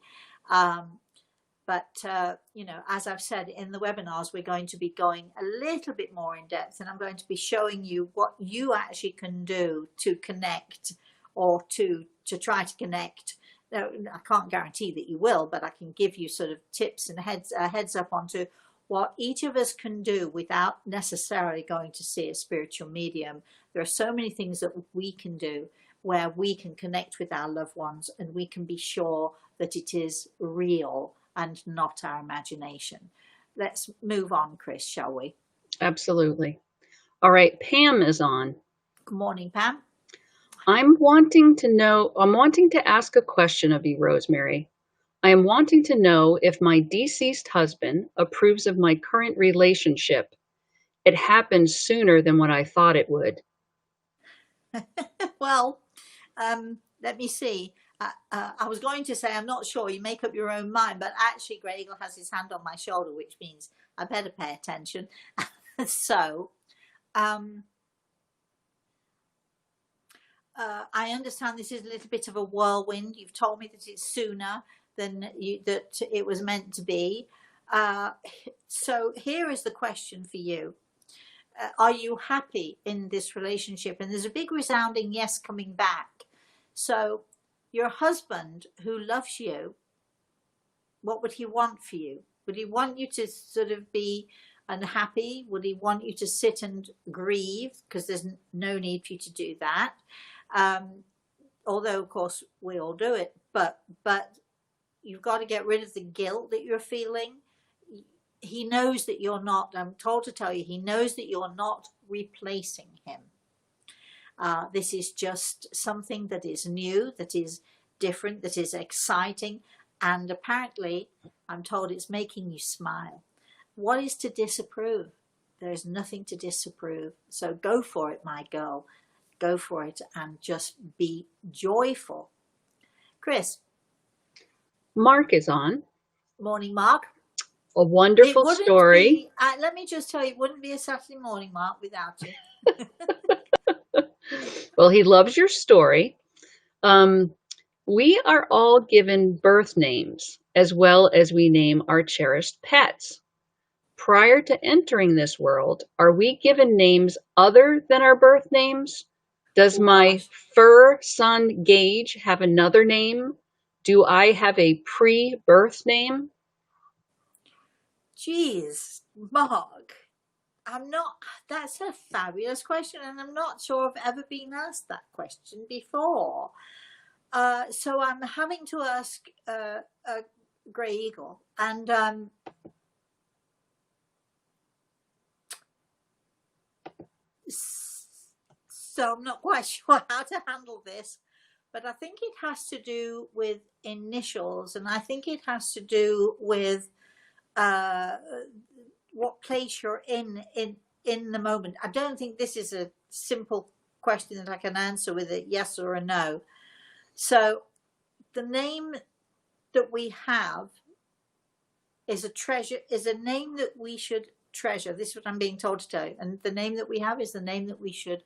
But as I've said in the webinars, we're going to be going a little bit more in depth, and I'm going to be showing you what you actually can do to connect, or to try to connect. Now, I can't guarantee that you will, but I can give you sort of tips and heads up onto what each of us can do without necessarily going to see a spiritual medium. There are so many things that we can do where we can connect with our loved ones, and we can be sure that it is real and not our imagination. Let's move on, Chris, shall we? Absolutely. All right, Pam is on. Good morning, Pam. I'm wanting to ask a question of you, Rosemary. I am wanting to know if my deceased husband approves of my current relationship. It happened sooner than what I thought it would. Well, let me see. I was going to say, I'm not sure, you make up your own mind, but actually Grey Eagle has his hand on my shoulder, which means I better pay attention. So, I understand this is a little bit of a whirlwind. You've told me that it's sooner than that it was meant to be. So here is the question for you. Are you happy in this relationship? And there's a big resounding yes coming back. So your husband, who loves you, what would he want for you? Would he want you to sort of be unhappy? Would he want you to sit and grieve? Because there's no need for you to do that. Although, of course, we all do it. But you've got to get rid of the guilt that you're feeling. He knows that you're not, I'm told to tell you, he knows that you're not replacing him. This is just something that is new, that is different, that is exciting. And apparently, I'm told it's making you smile. What is to disapprove? There's nothing to disapprove. So go for it, my girl. Go for it and just be joyful. Chris. Mark is on. Morning, Mark. A wonderful story. Let me just tell you, it wouldn't be a Saturday morning, Mark, without you. Well, he loves your story. We are all given birth names, as well as we name our cherished pets. Prior to entering this world, are we given names other than our birth names? Does my fur son Gage have another name? Do I have a pre-birth name? Geez, Mark, that's a fabulous question, and I'm not sure I've ever been asked that question before. So I'm having to ask Grey Eagle, and so I'm not quite sure how to handle this, but I think it has to do with initials, and I think it has to do with what place you're in the moment. I don't think this is a simple question that I can answer with a yes or a no. So the name that we have is a name that we should treasure. This is what I'm being told to tell you. And the name that we have is the name that we should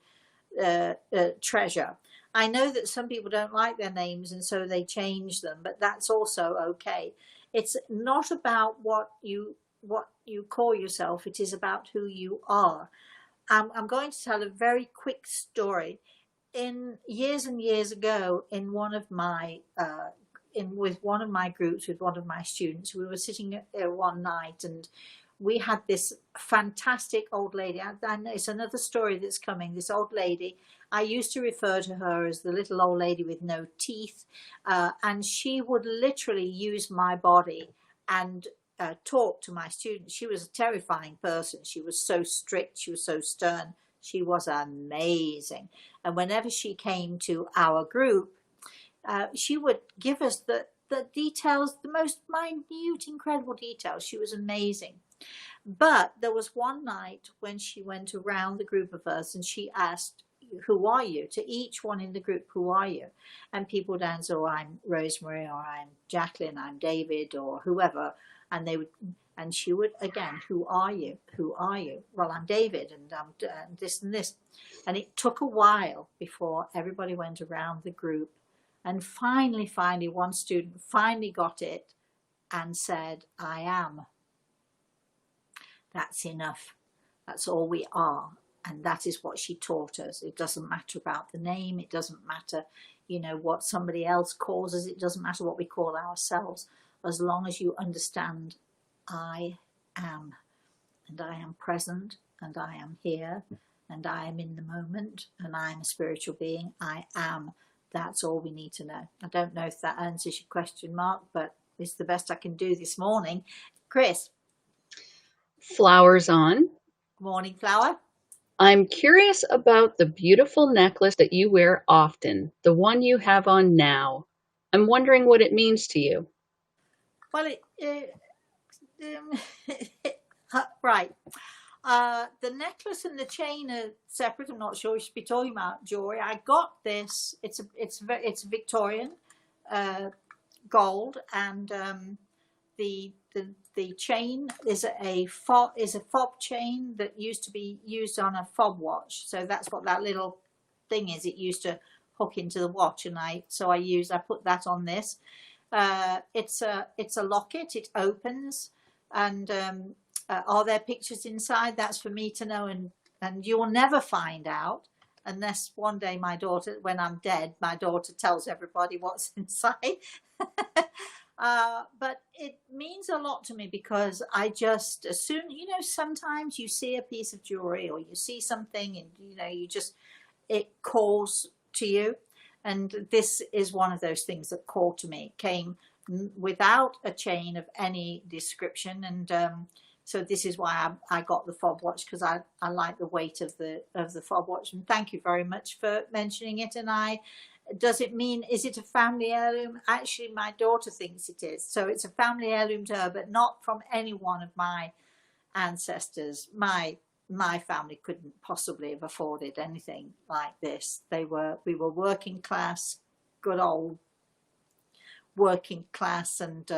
treasure. I know that some people don't like their names and so they change them, but that's also okay. It's not about what you call yourself. It is about who you are. I'm going to tell a very quick story. In years and years ago, in one of my with one of my groups, with one of my students, we were sitting one night, and we had this fantastic old lady. I know it's another story that's coming. This old lady, I used to refer to her as the little old lady with no teeth, and she would literally use my body and talk to my students. She was a terrifying person. She was so strict. She was so stern. She was amazing. And whenever she came to our group, she would give us the details, the most minute, incredible details. She was amazing. But there was one night when she went around the group of us and she asked, who are you? To each one in the group, who are you? And people would answer, oh, I'm Rosemary, or I'm Jacqueline, I'm David, or whoever. And they would, and she would again, who are you? Who are you? Well, I'm David, and I'm this and this. And it took a while before everybody went around the group. And finally, one student finally got it and said, I am. That's enough. That's all we are. And that is what she taught us. It doesn't matter about the name. It doesn't matter, you know, what somebody else calls us. It doesn't matter what we call ourselves. As long as you understand, I am. And I am present. And I am here. And I am in the moment. And I am a spiritual being. I am. That's all we need to know. I don't know if that answers your question, Mark, but it's the best I can do this morning. Chris. Flowers on. Morning, Flower. I'm curious about the beautiful necklace that you wear often, the one you have on now. I'm wondering what it means to you. Well, right. The necklace and the chain are separate. I'm not sure we should be talking about jewelry. I got this. It's Victorian gold, and the chain is a fob chain that used to be used on a fob watch. So that's what that little thing is. It used to hook into the watch, and I put that on this. It's a locket. It opens, and are there pictures inside? That's for me to know, and you will never find out unless one day my daughter, when I'm dead, my daughter tells everybody what's inside. But it means a lot to me because I just assume, you know, sometimes you see a piece of jewelry or you see something and, you know, it calls to you. And this is one of those things that called to me. It came without a chain of any description. And so this is why I got the fob watch, because I like the weight of the fob watch. And thank you very much for mentioning it. And is it a family heirloom? Actually, my daughter thinks it is. So it's a family heirloom to her, but not from any one of my ancestors. My family couldn't possibly have afforded anything like this. We were working class, good old working class, and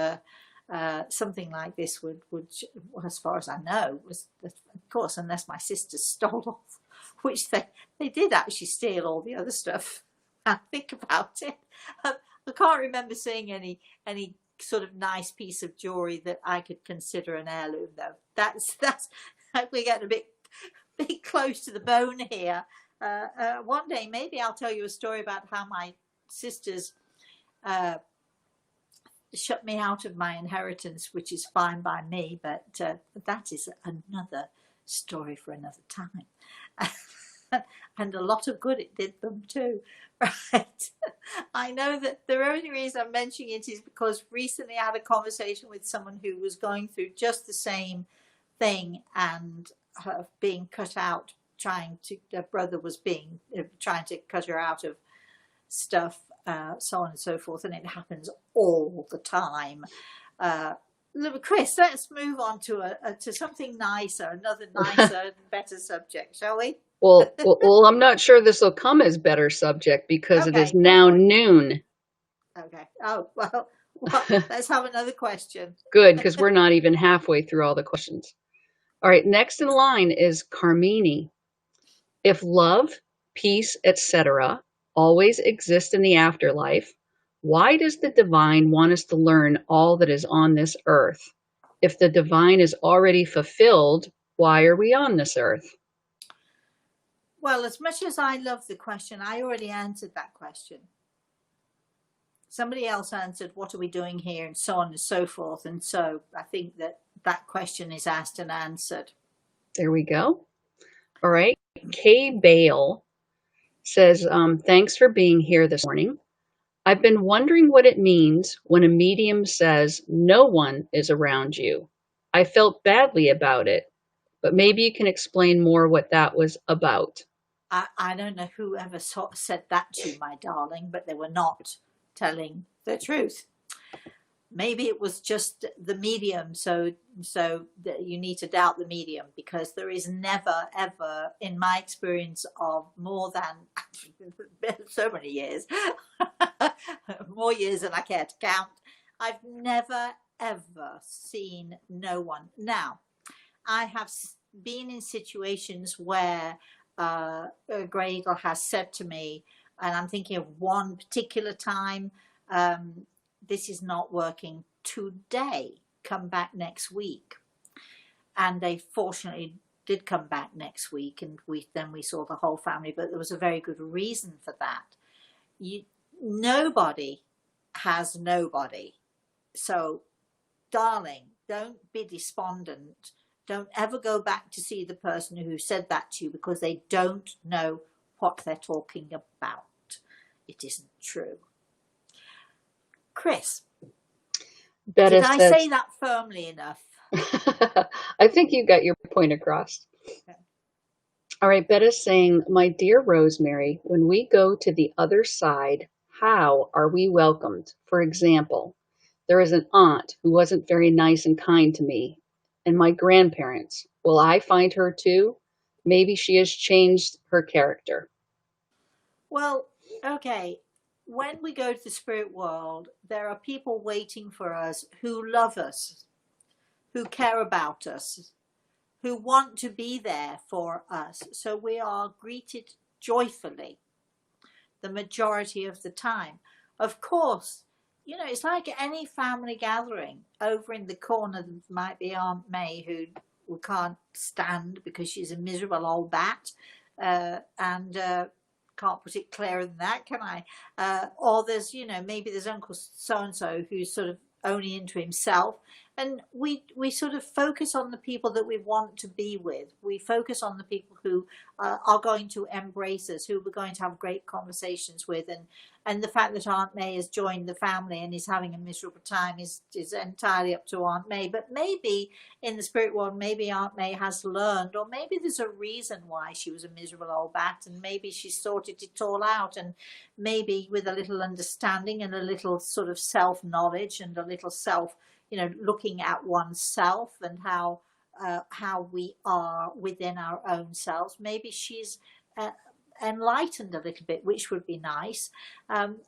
something like this would, as far as I know, was, of course, unless my sisters stole off, which they did actually steal all the other stuff. I think about it. I can't remember seeing any sort of nice piece of jewelry that I could consider an heirloom, though. That's we're getting a bit close to the bone here. One day maybe I'll tell you a story about how my sisters shut me out of my inheritance, which is fine by me, but that is another story for another time. And a lot of good it did them too. Right. I know that the only reason I'm mentioning it is because recently I had a conversation with someone who was going through just the same thing and being cut out, her brother was trying to cut her out of stuff, so on and so forth, and it happens all the time. Chris, let's move on to something nicer, another nicer and better subject, shall we? Well, I'm not sure this will come as better subject because okay. It is now noon. Okay. Oh, well, let's have another question. Good, because we're not even halfway through all the questions. All right, next in line is Carmini. If love, peace, etc. always exist in the afterlife, why does the divine want us to learn all that is on this earth? If the divine is already fulfilled, why are we on this earth? Well, as much as I love the question, I already answered that question. Somebody else answered, what are we doing here, and so on and so forth. And so I think that question is asked and answered. There we go. All right. Kay Bale says, thanks for being here this morning. I've been wondering what it means when a medium says no one is around you. I felt badly about it, but maybe you can explain more what that was about. I don't know whoever said that to you, my darling, but they were not telling the truth. Maybe it was just the medium, so that you need to doubt the medium, because there is never ever, in my experience of more than so many years, more years than I care to count, I've never ever seen no one. Now, I have been in situations where Grey Eagle has said to me, and I'm thinking of one particular time, this is not working today, come back next week. And they fortunately did come back next week, and we saw the whole family, but there was a very good reason for that. Nobody has nobody. So, darling, don't be despondent. Don't ever go back to see the person who said that to you, because they don't know what they're talking about. It isn't true. Chris, Betta did I says, say that firmly enough? I think you got your point across. Okay. All right, Betta's saying, my dear Rosemary, when we go to the other side, how are we welcomed? For example, there is an aunt who wasn't very nice and kind to me, and my grandparents. Will I find her too? Maybe she has changed her character. Well, okay. When we go to the spirit world, there are people waiting for us who love us, who care about us, who want to be there for us. So we are greeted joyfully the majority of the time. Of course, it's like any family gathering. Over in the corner might be Aunt May, who we can't stand because she's a miserable old bat, and can't put it clearer than that, can I? Or there's, maybe there's Uncle so-and-so who's sort of only into himself. And we sort of focus on the people that we want to be with. We focus on the people who are going to embrace us, who we're going to have great conversations with. And the fact that Aunt May has joined the family and is having a miserable time is entirely up to Aunt May. But maybe in the spirit world, maybe Aunt May has learned, or maybe there's a reason why she was a miserable old bat, and maybe she sorted it all out, and maybe with a little understanding and a little sort of self-knowledge and a little looking at oneself and how we are within our own selves. Maybe she's enlightened a little bit, which would be nice.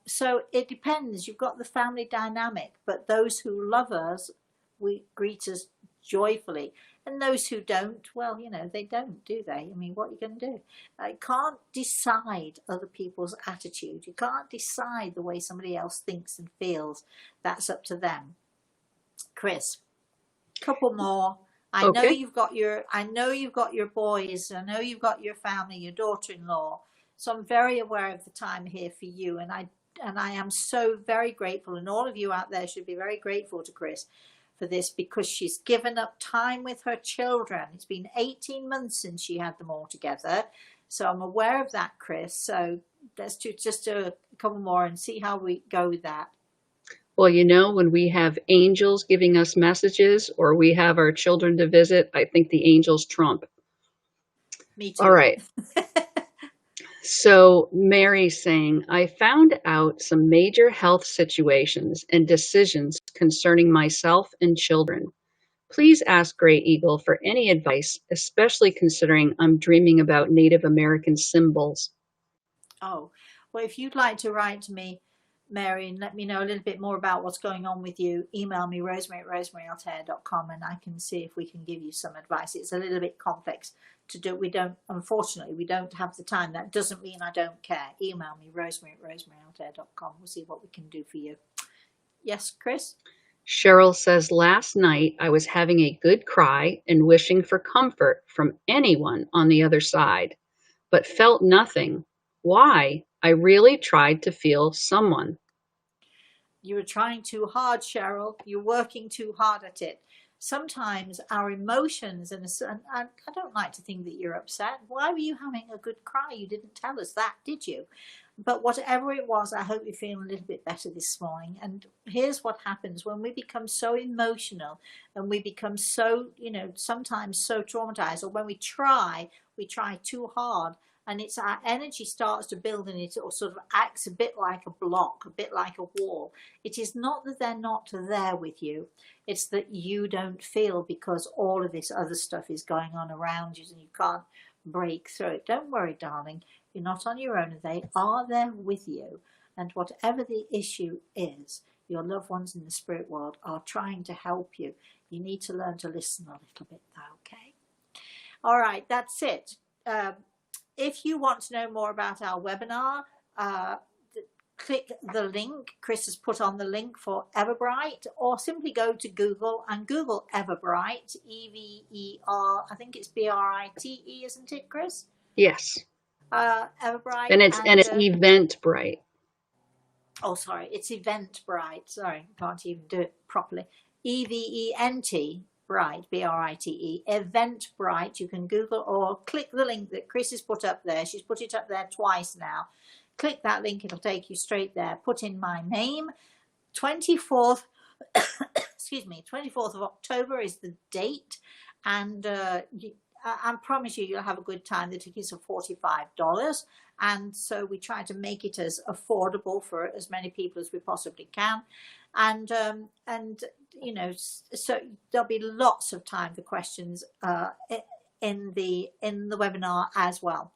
So it depends. You've got the family dynamic, but those who love us, we greet us joyfully. And those who don't, well, they don't, do they? I mean, what are you going to do? You can't decide other people's attitude. You can't decide the way somebody else thinks and feels. That's up to them. Chris, couple more. I know you've got your boys. I know you've got your family, your daughter-in-law. So I'm very aware of the time here for you, and I am so very grateful. And all of you out there should be very grateful to Chris for this, because she's given up time with her children. It's been 18 months since she had them all together. So I'm aware of that, Chris. So let's do just a couple more and see how we go with that. Well, when we have angels giving us messages, or we have our children to visit, I think the angels trump. Me too. All right. So Mary's saying, I found out some major health situations and decisions concerning myself and children. Please ask Grey Eagle for any advice, especially considering I'm dreaming about Native American symbols. Oh, well, if you'd like to write to me, Mary, and let me know a little bit more about what's going on with you, email me, rosemary@rosemaryaltea.com, and I can see if we can give you some advice. It's a little bit complex to do. Unfortunately, we don't have the time. That doesn't mean I don't care. Email me, rosemary@rosemaryaltea.com. We'll see what we can do for you. Yes, Chris? Cheryl says, last night I was having a good cry and wishing for comfort from anyone on the other side, but felt nothing. Why? I really tried to feel someone. You were trying too hard, Cheryl. You're working too hard at it. sometimes our emotions, and I don't like to think that you're upset. Why were you having a good cry? You didn't tell us that, did you? But whatever it was, I hope you're feeling a little bit better this morning. And here's what happens when we become so emotional and we become so, sometimes so traumatized, or when we try too hard, and it's our energy starts to build, and it sort of acts a bit like a block, a bit like a wall. It is not that they're not there with you. It's that you don't feel, because all of this other stuff is going on around you and you can't break through it. Don't worry, darling. You're not on your own. They are there with you. And whatever the issue is, your loved ones in the spirit world are trying to help you. You need to learn to listen a little bit though, okay? All right, that's it. If you want to know more about our webinar, click the link. Chris has put on the link for Everbright, or simply go to Google and Google Everbright, E-V-E-R, I think it's B-R-I-T-E, isn't it, Chris? Yes. Everbright. And it's Eventbrite. Oh, sorry, it's Eventbrite. Sorry, can't even do it properly. E-V-E-N-T, Bright, B-R-I-T-E, Eventbrite. You can Google or click the link that Chris has put up there. She's put it up there twice now. Click that link, it'll take you straight there. Put in my name. 24th, excuse me, 24th of October is the date. And I promise you, you'll have a good time. The tickets are $45. And so we try to make it as affordable for as many people as we possibly can. And so there'll be lots of time for questions in the webinar as well.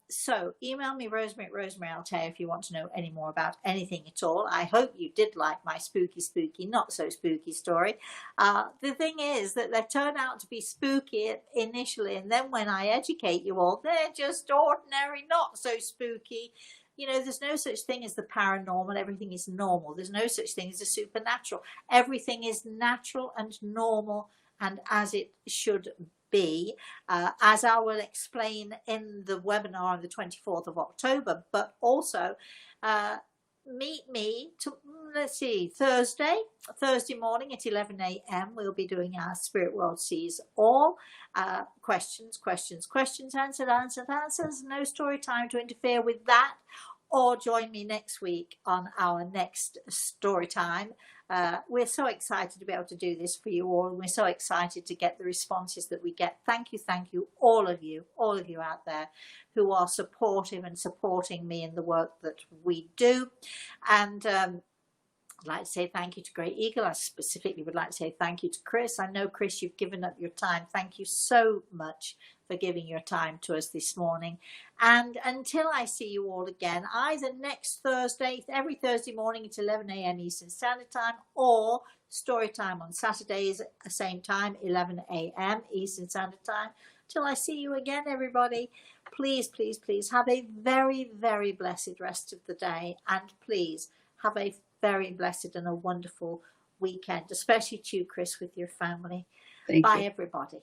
So email me, Rosemary at Rosemary Altea, if you want to know any more about anything at all. I hope you did like my spooky, not so spooky story. The thing is that they turn out to be spooky initially, and then when I educate you all, they're just ordinary, not so spooky. There's no such thing as the paranormal. Everything is normal. There's no such thing as the supernatural. Everything is natural and normal, and as it should be, as I will explain in the webinar on the 24th of October. But also meet me to, Thursday morning at 11 a.m. We'll be doing our Spirit World Sees All. Questions, answers. No story time to interfere with that. Or join me next week on our next story time. We're so excited to be able to do this for you all, and we're so excited to get the responses that we get. Thank you, all of you out there who are supportive and supporting me in the work that we do. And I'd like to say thank you to Great Eagle. I specifically would like to say thank you to Chris. I know, Chris, you've given up your time. Thank you so much for giving your time to us this morning. And until I see you all again, either next Thursday, every Thursday morning at 11 a.m. Eastern Standard Time, or story time on Saturdays at the same time, 11 a.m. Eastern Standard Time. Till I see you again, everybody, please have a very, very blessed rest of the day, and please have a very blessed and a wonderful weekend, especially to you, Chris, with your family. Thank Bye, you. everybody.